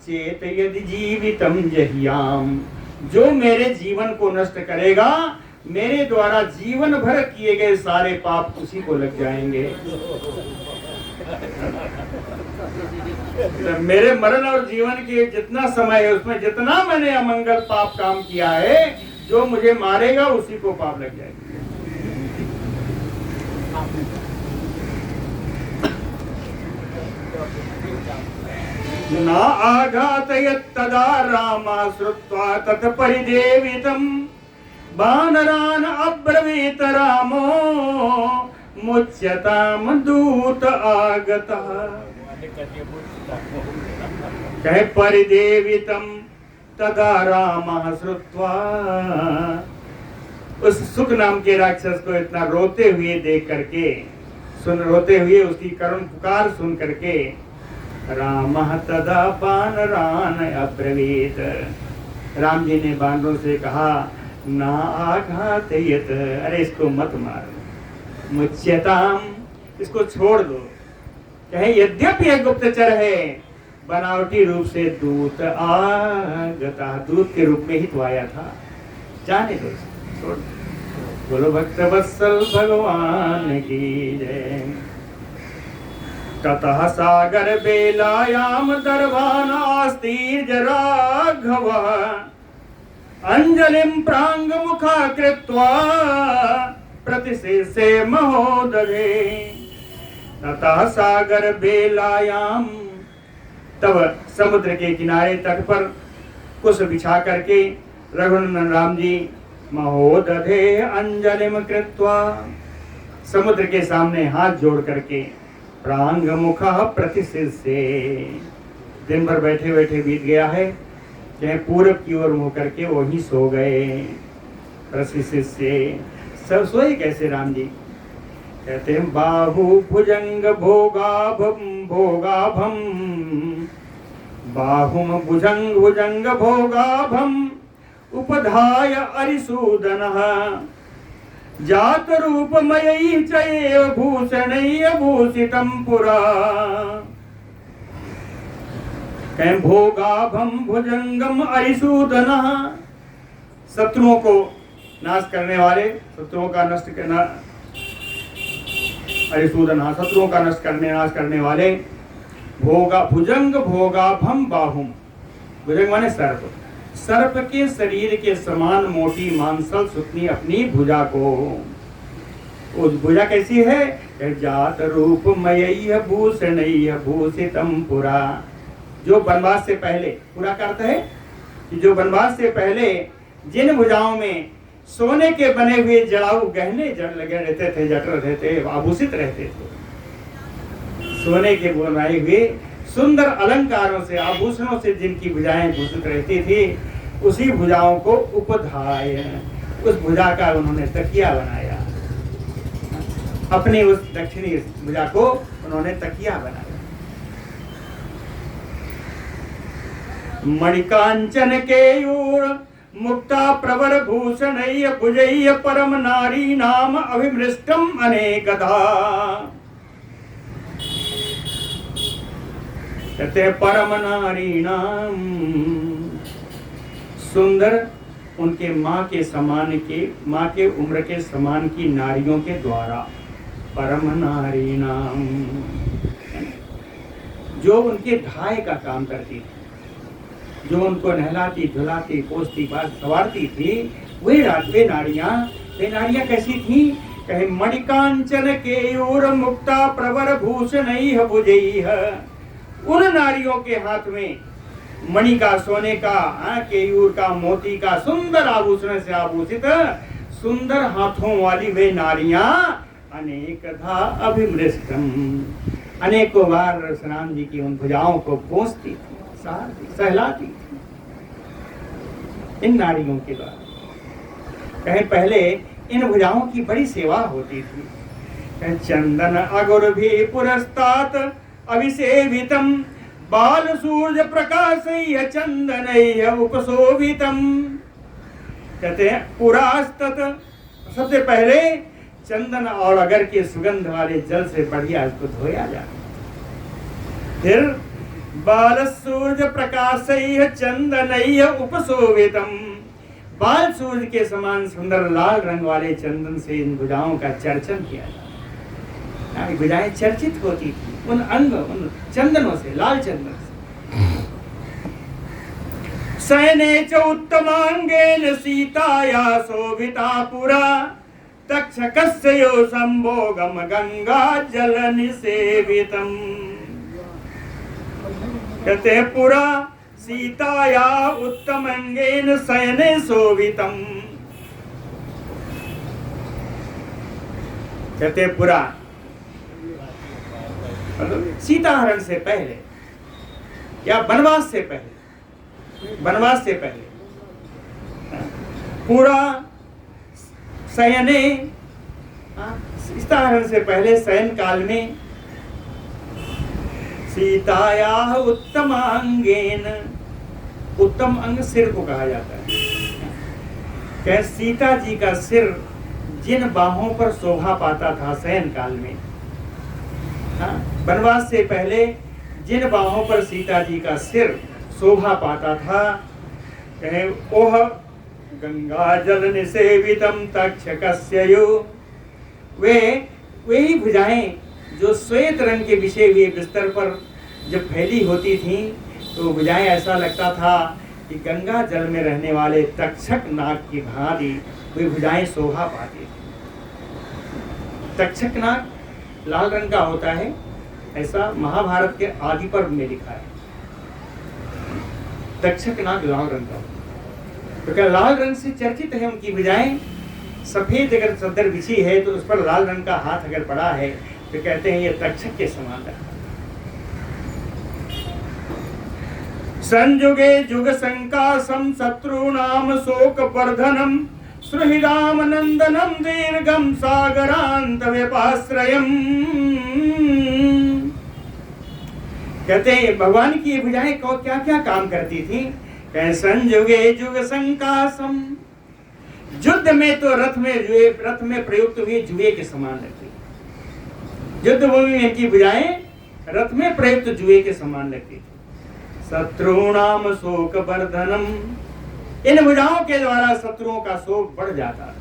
चेत यदि जीवितम जहियाम, जो मेरे जीवन को नष्ट करेगा, मेरे द्वारा जीवन भर किए गए सारे पाप उसी को लग जाएंगे। मेरे मरण और जीवन के जितना समय है, उसमें जितना मैंने अमंगल पाप काम किया है, जो मुझे मारेगा उसी को पाप लग जाएंगे। न आघातयत् तदा रामा श्रुत्वा तत्परिदेवितं वानरान् अब्रवीत रामो मुच्यतां दूत आगतः। कहे परिदेवितं तदा रामः श्रुत्वा। उस सुक नाम के राक्षस को इतना रोते हुए देख करके, रोते हुए उसकी करुण पुकार सुन करके, रामः तदा वानरान् अब्रवीत, राम जी ने बानरों से कहा, ना आघातयत, अरे इसको मत मारो, मुच्यताम, इसको छोड़ दो। कहे यद्यपि यह गुप्तचर है, बनावटी रूप से दूत आगता, दूत के रूप में ही तो आया था, जाने दो, छोड़ दो। बोलो भक्त वत्सल भगवान की जय। ततः सागर बेलायाम दर्भान आस्तीर्ज राघव अंजलिं प्रांग मुखा कृत्वा प्रतिशेषे महोदधे। ततः सागर बेलायाम, तब समुद्र के किनारे तट पर कुश बिछा करके रघुनंदन राम जी महोदधे अंजलिम कृत्वा, समुद्र के सामने हाथ जोड़ करके, प्रांग मुखा प्रतिशेषे, दिन भर बैठे बैठे बीत गया है, चाहे पूरब की ओर मुँह करके वही सो गए। प्रतिशेषे, सब सोए कैसे राम जी? कहते हैं बाहु भुजंग भोगाभम भोगाभम, बाहुम भुजंग भुजंग भोगाभम उपधाय अरिसूदनः जात रूपमयी चैव भूषणैः भूषितं पुरा। कहें भोगाभम भुजंगम अरिसूदनः, शत्रुओं को नाश करने वाले, शत्रुओं का नष्ट करना, अरिसूदनः शत्रुओं का नष्ट करने नाश करने वाले, भोगा भुजंग भोगाभम बाहुम, भुजंग माने सर्प, सर्प के शरीर के समान मोटी मांसल सुतनी अपनी भुजा को। उस भुजा कैसी है? जात रूप मय्य भूषणैः भूषितम पुरा, जो वनवास से पहले, पूरा का अर्थ है कि जो वनवास से पहले जिन भुजाओं में सोने के बने हुए जड़ाऊ गहने लगे रहते थे, जट रहते थे, आभूषित रहते थे। सोने के बनाए हुए सुंदर अलंकारों से, आभूषणों से जिनकी भुजाएं भूषित रहती थी, उसी भुजाओं को उपधाय, उस भुजा का उन्होंने तकिया बनाया। अपनी उस दक्षिणी भुजा को उन्होंने तकिया बनाया। मणिकांचन केयूर मुक्ता प्रवर भूषण भुजय परम नारी नाम अभिमृष्टम अनेकधा। कहते परम नारी नाम, सुंदर उनके माँ के समान के, माँ के उम्र के समान की नारियों के द्वारा, परम नारी नाम, जो उनके ढाई का काम करती थी, जो उनको नहलाती धुलाती पोसती सवारती थी, वे नारियां कैसी थी? कहे मणिकांचन केयूर मुक्ता प्रवर भूषण भुजैः, उन नारियों के हाथ में मणि का, सोने का, केयूर का, मोती का सुंदर आभूषण से आभूषित सुंदर हाथों वाली वे नारियां अनेकधा अभिमृष्टम, अनेकों बार परशुराम जी की उन भुजाओं को पोंछती थी, सहलाती थी इन नारियों के द्वारा। कहे पहले इन भुजाओं की बड़ी सेवा होती थी। कहे चंदन अगुर भी पुरस्तात अभिसेवितम बाल सूर्य प्रकाश चंदन उपशोभितम। कहते हैं पुरास्तत, सबसे पहले चंदन और अगर के सुगंध वाले जल से बढ़िया इसको धोया जाए। फिर बाल सूर्य प्रकाश चंदन उपशोभितम, बाल सूर्य के समान सुंदर लाल रंग वाले चंदन से इन भुजाओं का चर्चन किया जाता। भुजाएं चर्चित होती थी उन अंग, उन चंदनों से, लाल चंदन से। सैने च उत्तमांगेन सीताया शोभिता पुरा तक्षकस्य यो संभोगम गंगा जल निसेवितम। कहते पुरा सीताया उत्तमांगेन शयने शोभितम। कहते पुरा सीताहरण से पहले या वनवास से पहले, वनवास से पहले पूरा शयने, सीताहरण से पहले शयन काल में सीताया उत्तमांगेन, उत्तम अंग सिर को कहा जाता है। क्या सीता जी का सिर जिन बाहों पर शोभा पाता था शयन काल में, वनवास से पहले जिन बाहों पर सीता जी का सिर शोभा पाता था, कहे ओह गंगा जल निसेवितम तक्षकस्य यो, वे ही भुजाएं जो श्वेत रंग के बिछे हुए बिस्तर पर जब फैली होती थी, तो भुजाएं ऐसा लगता था कि गंगा जल में रहने वाले तक्षक नाग की भांति वे भुजाएं शोभा पाती थी। तक्षक नाग लाल रंग का होता है, ऐसा महाभारत के आदि पर्व में लिखा है। तक्षक नाग लाल रंग का, तो क्या लाल रंग से चर्चित है उनकी भुजाएं। सफेद अगर चद्दर बिछी है तो उस पर लाल रंग का हाथ अगर पड़ा है तो कहते हैं ये तक्षक के समान है। संजुगे जुग संकासम शत्रुनाम शोक वर्धनम सुहृदाम नंदनम दीर्घम सागरांत व्यपाश्रयम। कहते हैं भगवान की भुजाएं को क्या क्या काम करती थी। संजुगे जुग संकासम, युद्ध में तो रथ में प्रयुक्त हुए जुए के समान लगती। युद्ध भूमि में इनकी भुजाएं रथ में प्रयुक्त जुए के लग लगती थी। शत्रुनाम शोक वर्धनम, इन भुजाओं के द्वारा शत्रुओं का शोक बढ़ जाता है।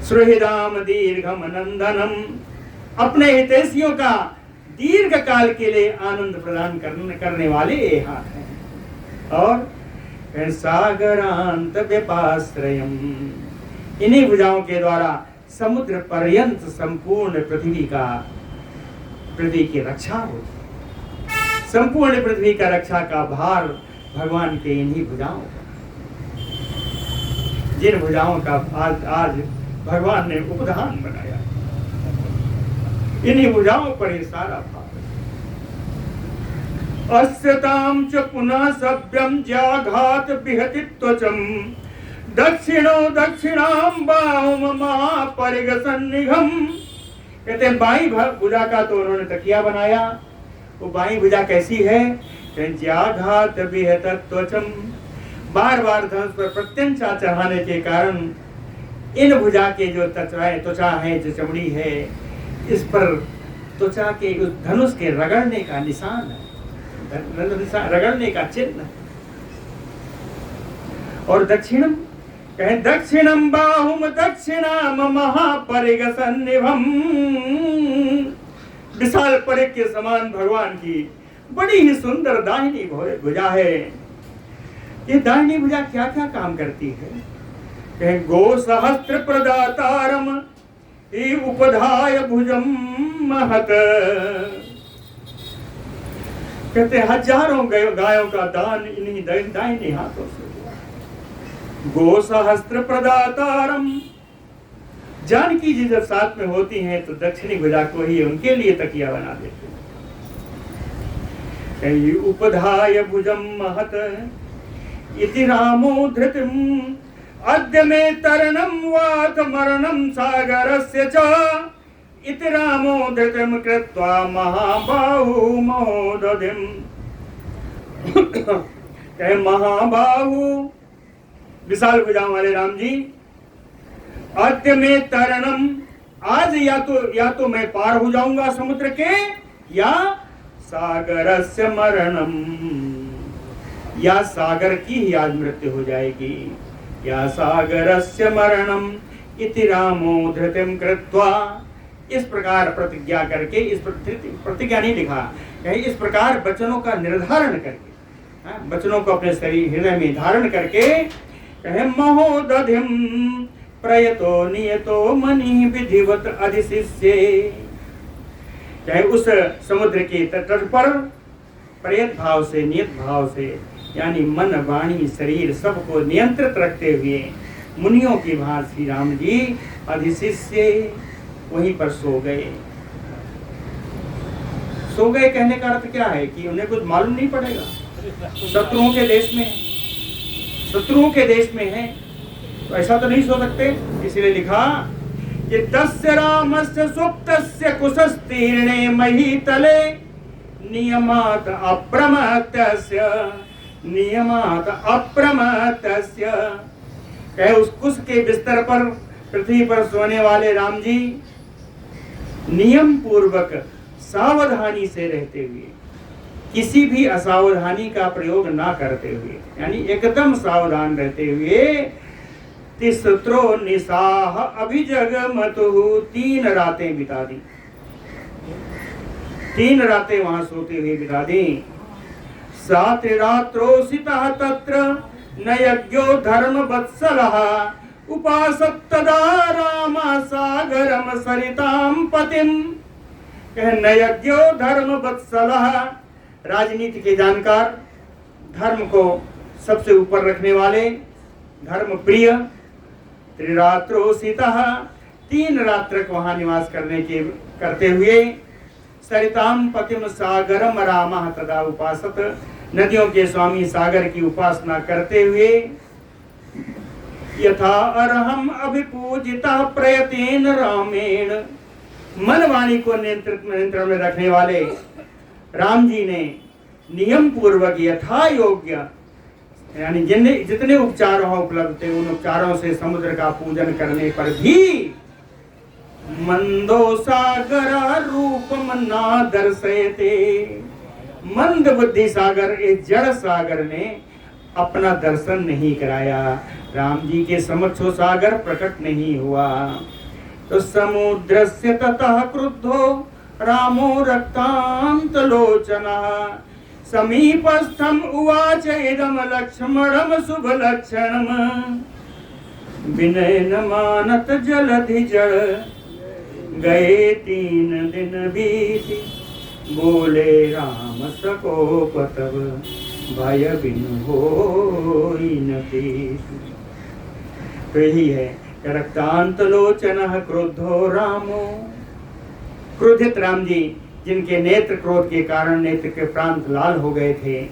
सुहृदाम दीर्घम नंदनम, अपने हितैषियों का दीर्घ काल के लिए आनंद प्रदान करने वाले ये हाथ हैं। और सागरांत व्यपाश्रयम, इन्हीं भुजाओं के द्वारा समुद्र पर्यंत संपूर्ण पृथ्वी की रक्षा होती। संपूर्ण पृथ्वी का रक्षा का भार भगवान के इन्हीं भुजाओं पर। जिन भुजाओं का आज भगवान ने उपधान बनाया, इन्हीं भुजाओं पर ये सारा भाव। अस्यताम च पुनः सभ्यम जाघात बिहति त्वचम दक्षिणो दक्षिणाम बाहुम महापरिग सन्निघम। कहते हैं बाई भुजा का तो उन्होंने तकिया बनाया। वो बाई भुजा कैसी है? जाघात बिहत त्वचम, बार बार धनुष पर प्रत्यंचा चढ़ाने के कारण इन भुजा के जो त्वचा है, जो चमड़ी है, इस पर त्वचा के उस धनुष के रगड़ने का निशान है, रगड़ने का चिन्ह। और दक्षिणम कहें दक्षिणम बाहुम दक्षिणाम महापरिग सन्निभम, विशाल परिग के समान भगवान की बड़ी ही सुंदर दाहिनी भुजा है। ये दाहिनी भुजा क्या क्या काम करती है? कहें गो सहस्त्र प्रदातारम ही उपधाय भुजम महत। कहते हजारों गायों का दान इन्हीं दाहिने हाथों से हुआ। गो सहस्त्र प्रदातारम, जानकी जी जब साथ में होती हैं तो दक्षिणी भुजा को ही उनके लिए तकिया बना देते हैं। उपधाय भुजम महत इति रामो धृतिम अद्य मे तरणम वात मरणम सागरस्य च इति रामो धृतिम कृत्वा महाबाहु महोदधिम। कहे महाबाहु विशाल भुजाओं वाले राम जी, अद्य मे तरणम, आज या तो मैं पार हो जाऊंगा समुद्र के, या सागरस्य मरणम, या सागर की ही आज मृत्यु हो जाएगी। या सागरस्य मरणम इति रामो धृतिम कृत्वा, इस प्रकार प्रतिज्ञा करके, इस प्रतिज्ञा नहीं लिखा, इस प्रकार वचनों का निर्धारण करके, वचनों को अपने शरीर हृदय में धारण करके, कहे महोदधिम प्रयतो नियतो मनि विधिवत अधिशिष्ये। चाहे उस समुद्र के तट पर प्रयत भाव से, नियत भाव से, यानी मन वाणी शरीर सबको नियंत्रित रखते हुए मुनियों की भांति श्री राम जी अधिशिष्य वहीं पर सो गए। सो गए कहने का अर्थ क्या है? कि उन्हें कुछ मालूम नहीं पड़ेगा, शत्रुओं के देश में, शत्रुओं के देश में है, तो ऐसा तो नहीं सो सकते। इसलिए लिखा कि तस्य रामस्य सुप्तस्य कुशस्तीर्णे महीतले नियमात अप्रमत्तस्य, नियमात अप्रमत्तस्य। कहे उस कुश के बिस्तर पर, पृथ्वी पर सोने वाले राम जी नियम पूर्वक सावधानी से रहते हुए, किसी भी असावधानी का प्रयोग ना करते हुए, यानी एकदम सावधान रहते हुए, तिस्त्रो निसाह अभिजगमतु, 3 रातें बिता दी, 3 रातें वहां सोते हुए बिता दी। सात्रिरात्रोसितः तत्र न यज्ञो धर्म वत्सलः उपासत्तदा राम सागरम सरिताम पतिम। कहे न यज्ञो धर्म वत्सलः, राजनीति के जानकार, धर्म को सबसे ऊपर रखने वाले, धर्म प्रिय। त्रिरात्रोसितः, 3 रात तक वहां निवास करते हुए, सरिताम पतिम सागरम रामः तदा उपासत, नदियों के स्वामी सागर की उपासना करते हुए, यथा अरहम अभिपूजिता प्रयतेन रामेण, मन वाणी को नियंत्रण में रखने वाले राम जी ने नियम पूर्वक यथा योग्य, यानी जितने उपचार वहां उपलब्ध थे, उन उपचारों से समुद्र का पूजन करने पर भी मंदो सागरा रूपम ना दर्शयते, मंद बुद्धि सागर, इस जड़ सागर ने अपना दर्शन नहीं कराया, राम जी के समक्ष वो सागर प्रकट नहीं हुआ। तो समुद्रस्य ततः क्रुद्धो रामो रक्तांत लोचना समीपस्थम उवाच इदम लक्ष्मणम शुभ लक्षणम विनय न मानत जलधि जड़ गए 3 दिन बीती बोले राम सकोप तब भय बिन होई न तेसु। तो यही है, रक्तांत लोचन क्रोधो रामो। क्रोधित राम जी, जिनके नेत्र क्रोध के कारण नेत्र के प्रांत लाल हो गए थे।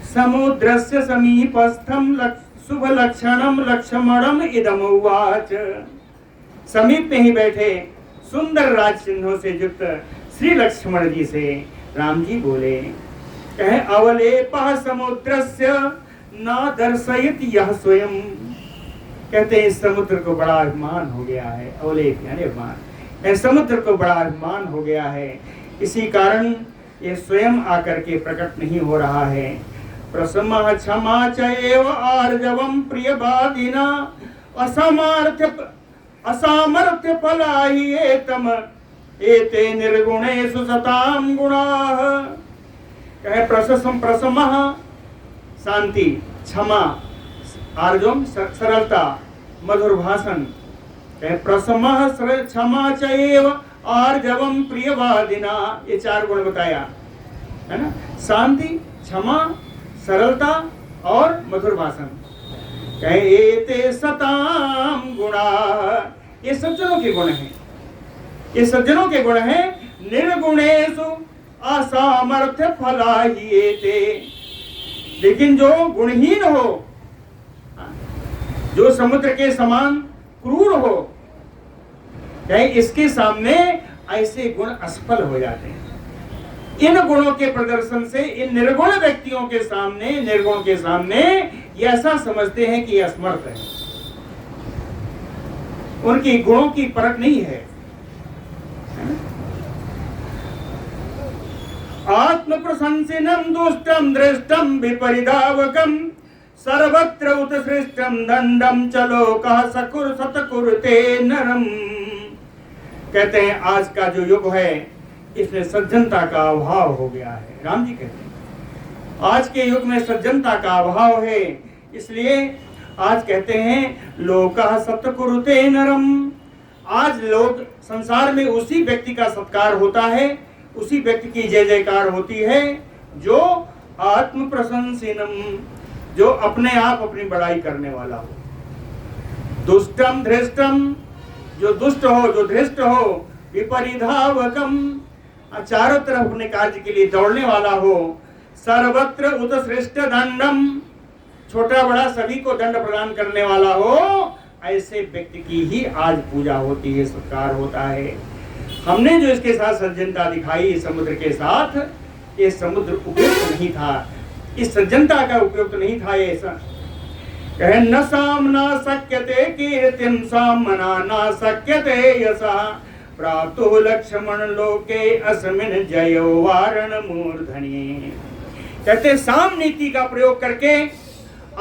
समुद्रस्य समीपस्थम शुभ लक्षणम लक्ष्मणम इदम उवाच। समीप में ही बैठे सुंदर राज चिन्हों से युक्त श्री लक्ष्मण जी से राम जी बोले, कहे अवलेपः समुद्रस्य न दर्शयति यह स्वयं। कहते हैं इस समुद्र को बड़ा अभिमान हो गया है। अवलेप यानी अभिमान, समुद्र को बड़ा अभिमान हो गया है, इसी कारण ये स्वयं आकर के प्रकट नहीं हो रहा है। प्रसमः क्षमा च एव आर्जवम प्रियवादिना असामर्थ्य फलाहि एतम एते निर्गुणेषु सताम गुणाः। कहे प्रसमः शांति, क्षमा, आर्जवम सरलता, मधुर भाषण। कहे प्रसमः क्षमा च एव आर्जवम प्रियवादिना, ये 4 गुण बताया है ना। शांति, क्षमा, सरलता और मधुर भाषण। कहे एते सताम गुणा, ये सज्जनों के गुण हैं, ये सज्जनों के गुण हैं। निर्गुणेषु असामर्थ्य फलाहि एते। लेकिन जो गुणहीन हो, जो समुद्र के समान क्रूर हो, कहे इसके सामने ऐसे गुण असफल हो जाते हैं। इन गुणों के प्रदर्शन से इन निर्गुण व्यक्तियों के सामने, निर्गुण के सामने ये ऐसा समझते हैं कि ये असमर्थ है, उनकी गुणों की परख नहीं है। आत्म प्रशंसिनम दुष्टम दृष्टम विपरिधावकम सर्वत्र उत्सृष्टम दंडम चलो कह सकुर सतकुरते नरम। कहते हैं आज का जो युग है इसमें सज्जनता का अभाव हो गया है। राम जी कहते हैं आज के युग में सज्जनता का अभाव है, इसलिए आज कहते हैं लोकः सत्कुरुते नरम। आज लोग संसार में उसी व्यक्ति का सत्कार होता है, उसी व्यक्ति की जय जयकार होती है जो आत्म प्रशंसिनम, जो अपने आप अपनी बड़ाई करने वाला हो। दुष्टम धृष्टम, जो दुष्ट हो, जो धृष्ट हो। विपरिधावकम, चारों तरफ अपने कार्य के लिए दौड़ने वाला हो। सर्वत्र उत्सृष्ट दंडम, छोटा बड़ा सभी को दंड प्रदान करने वाला हो। ऐसे व्यक्ति की ही आज पूजा होती है, सत्कार होता है। हमने जो इसके साथ सज्जनता दिखाई समुद्र के साथ, ये समुद्र उपयुक्त नहीं था, इस सज्जनता का उपयुक्त नहीं था। ये कहे न सामना शक्यते कीर्तिम सामना न शक्यते यशः प्राप्तो लक्ष्मण लोके अस्मिन् जयो वारण मूर्धनि। कहते साम नीति का प्रयोग करके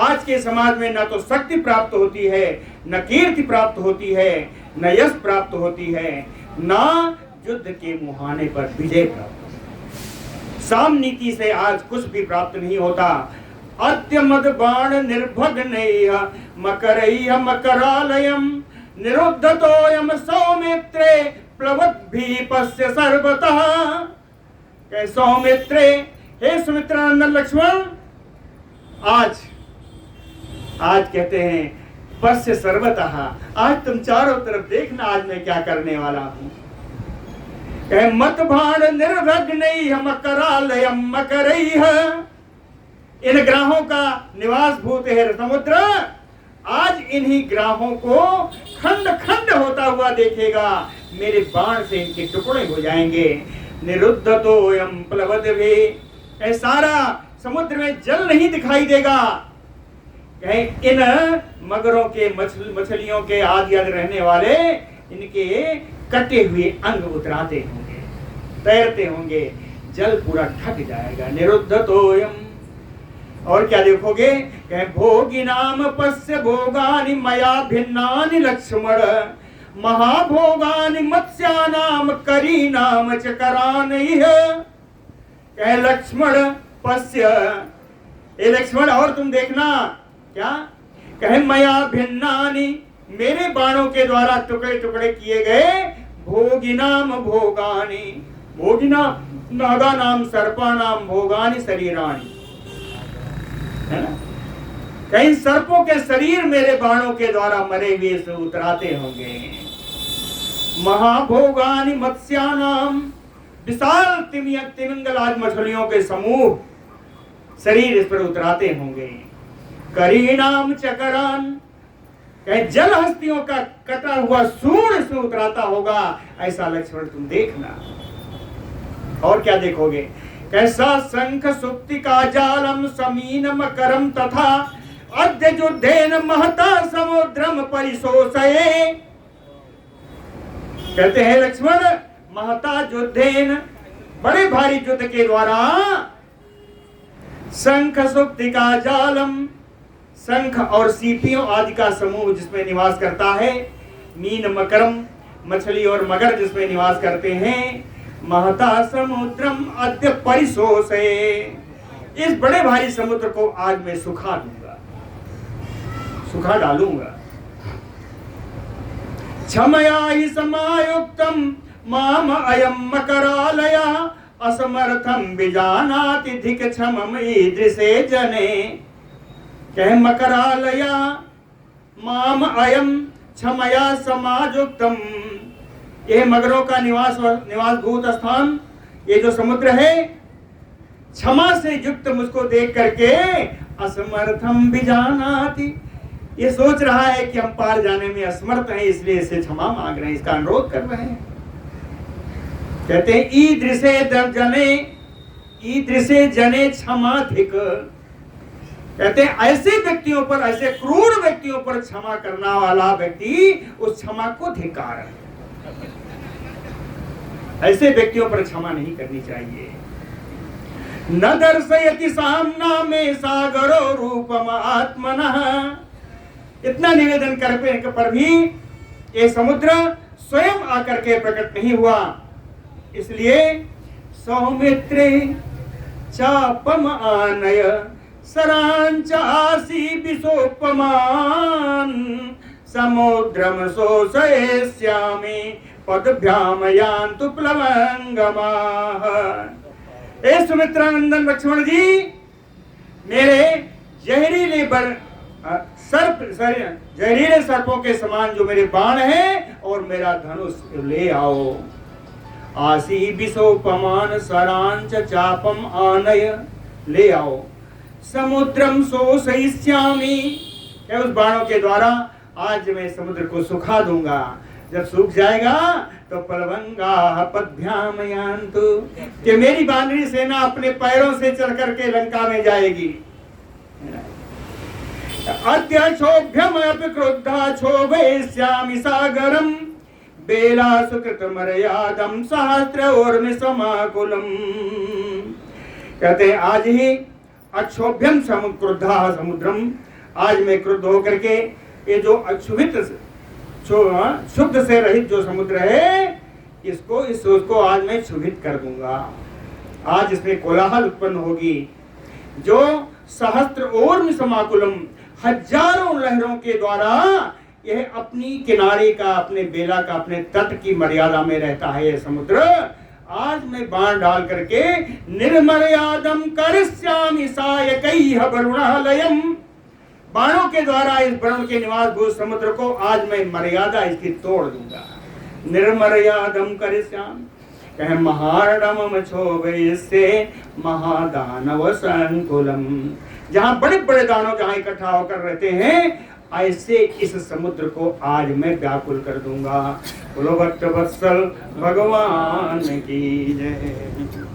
आज के समाज में न तो शक्ति प्राप्त होती है, न कीर्ति प्राप्त होती है, न यश प्राप्त होती है, न युद्ध के मुहाने पर विजय प्राप्त होती है। साम नीति से आज कुछ भी प्राप्त नहीं होता। अत्यमद बाण निर्भग्नैः मकरैः मकरालयम् निरुद्धतोऽयं सौमित्रे प्लवद्भिः पश्य सर्वतः। कहे सौमित्रे, हे सुमित्रानंदन लक्ष्मण, आज कहते हैं पश्य सर्वतः, आज तुम चारों तरफ देखना आज मैं क्या करने वाला हूं। कहे मत बाण निर्भग्नैः मकरालयम् मकरैः, इन ग्राहों का निवास भूत है समुद्र, आज इन्हीं ग्राहों को खंड खंड होता हुआ देखेगा, मेरे बाण से इनके टुकड़े हो जाएंगे। निरुद्धतोऽयं प्लवद्भिः, सारा समुद्र में जल नहीं दिखाई देगा। इन मगरों के मछलियों के आदि आदि रहने वाले इनके कटे हुए अंग उतराते होंगे, तैरते होंगे, जल पूरा ढक जाएगा। निरुद्धतोऽयं, और क्या देखोगे? भोगिनाम पश्य भोगानि मया भिन्नानि लक्ष्मण महाभोगानि मत्स्यानाम करीनाम च करानैः। कहे लक्ष्मण पश्य, ए लक्ष्मण और तुम देखना। क्या कहे? मया भिन्नानि, मेरे बाणों के द्वारा टुकड़े टुकड़े किए गए। भोगिनाम भोगानि, भोगिना नागानाम सर्पानाम भोगानि शरीराणि, है ना। कई सर्पों के शरीर मेरे बाणों के द्वारा मरे हुए से उतराते होंगे। महाभोगानि मत्स्यानाम, विशाल तिमिंगल आज मछलियों के समूह शरीर इस पर उतराते होंगे। करीनाम चकरान, कहीं जल हस्तियों का कटा हुआ सूर इसमें उतराता होगा। ऐसा लक्ष्मण तुम देखना। और क्या देखोगे? कैसा शंख सुप्तिका जालम समीनम करम तथा अद्य युद्धेन महता समुद्रम परिशोषये। कहते हैं लक्ष्मण, महता युद्धेन, बड़े भारी युद्ध के द्वारा, शंख सुप्तिका जालम, शंख और सीपियों आदि का समूह जिसमें निवास करता है, मीन मकरम, मछली और मगर जिसमें निवास करते हैं, महता समुद्रम अद्य परिशोषये, इस बड़े भारी समुद्र को आज मैं सुखा दूंगा, सुखा डालूंगा। क्षमया ही समायुक्तम माम अयम मकरालया असमर्थम विजानाति धिक क्षमम ईदृशे जने। कह मकरालया माम अयम क्षमया समायुक्तम, ये मगरों का निवास भूत स्थान, ये जो समुद्र है, क्षमा से युक्त मुझको देख करके असमर्थम विजानाति, ये सोच रहा है कि हम पार जाने में असमर्थ हैं, इसलिए इसे क्षमा मांग रहे हैं, इसका अनुरोध कर रहे हैं। कहते हैं ईदृशे जने क्षमाधिक, कहते हैं ऐसे व्यक्तियों पर, ऐसे क्रूर व्यक्तियों पर क्षमा करना वाला व्यक्ति उस क्षमा को धिक्कार है। ऐसे व्यक्तियों पर क्षमा नहीं करनी चाहिए। न दर्शयति सामना में सागरो रूपम आत्मनः, इतना निवेदन करने पर भी ये समुद्र स्वयं आकर के प्रकट नहीं हुआ। इसलिए सौमित्रे चापम आनय सरांचासी विशोपमान समुद्रम शोषयिष्यामि पदभ्याम यान्तु प्लवंगमाः। ए सुमित्रानंदन लक्ष्मण जी, मेरे जहरीले जहरीले सर्पों के समान जो मेरे बाण हैं और मेरा धनुष ले आओ। आसी विशोपमान सरांच चापम आनय, ले आओ। समुद्रम शोषयिष्यामि, उस बाणों के द्वारा आज मैं समुद्र को सुखा दूंगा। जब सूख जाएगा तो पलवंगा पदभ्याम यान्तु, कि मेरी बानरी सेना अपने पैरों से चल करके लंका में जाएगी। अद्य क्षोभ्यम अपि क्रुद्धा क्षोभयिष्यामि सागरम बेला सुकृत मर्यादम सहस्त्र ऊर्मि समाकुलम। कहते हैं आज ही अक्षोभ्यम क्रुद्धा समुद्रम, आज मैं क्रुद्ध होकर के ये जो अक्षुभित शुद्ध से रहित जो समुद्र है, इसको आज मैं क्षुभित कर दूंगा। आज इसमें कोलाहल उत्पन्न होगी। जो सहस्त्र ऊर्मि समाकुलम, हजारों लहरों के द्वारा यह अपनी किनारे का, अपने बेला का, अपने तट की मर्यादा में रहता है यह समुद्र, आज मैं बाण डाल करके निर्मर्यादम करिष्यामि सायकैः वरुणालयम, बाणों के द्वारा इस वरुण के निवास भूत समुद्र को आज मैं मर्यादा इसकी तोड़ दूंगा। निर्मर्यादम करिष्यामि, कह महारणम क्षोभयिष्ये महादानव संकुलम, जहां बड़े बड़े दानव जहां इकट्ठा होकर रहते हैं, ऐसे इस समुद्र को आज मैं व्याकुल कर दूंगा। बोलो भक्त वत्सल भगवान की जय।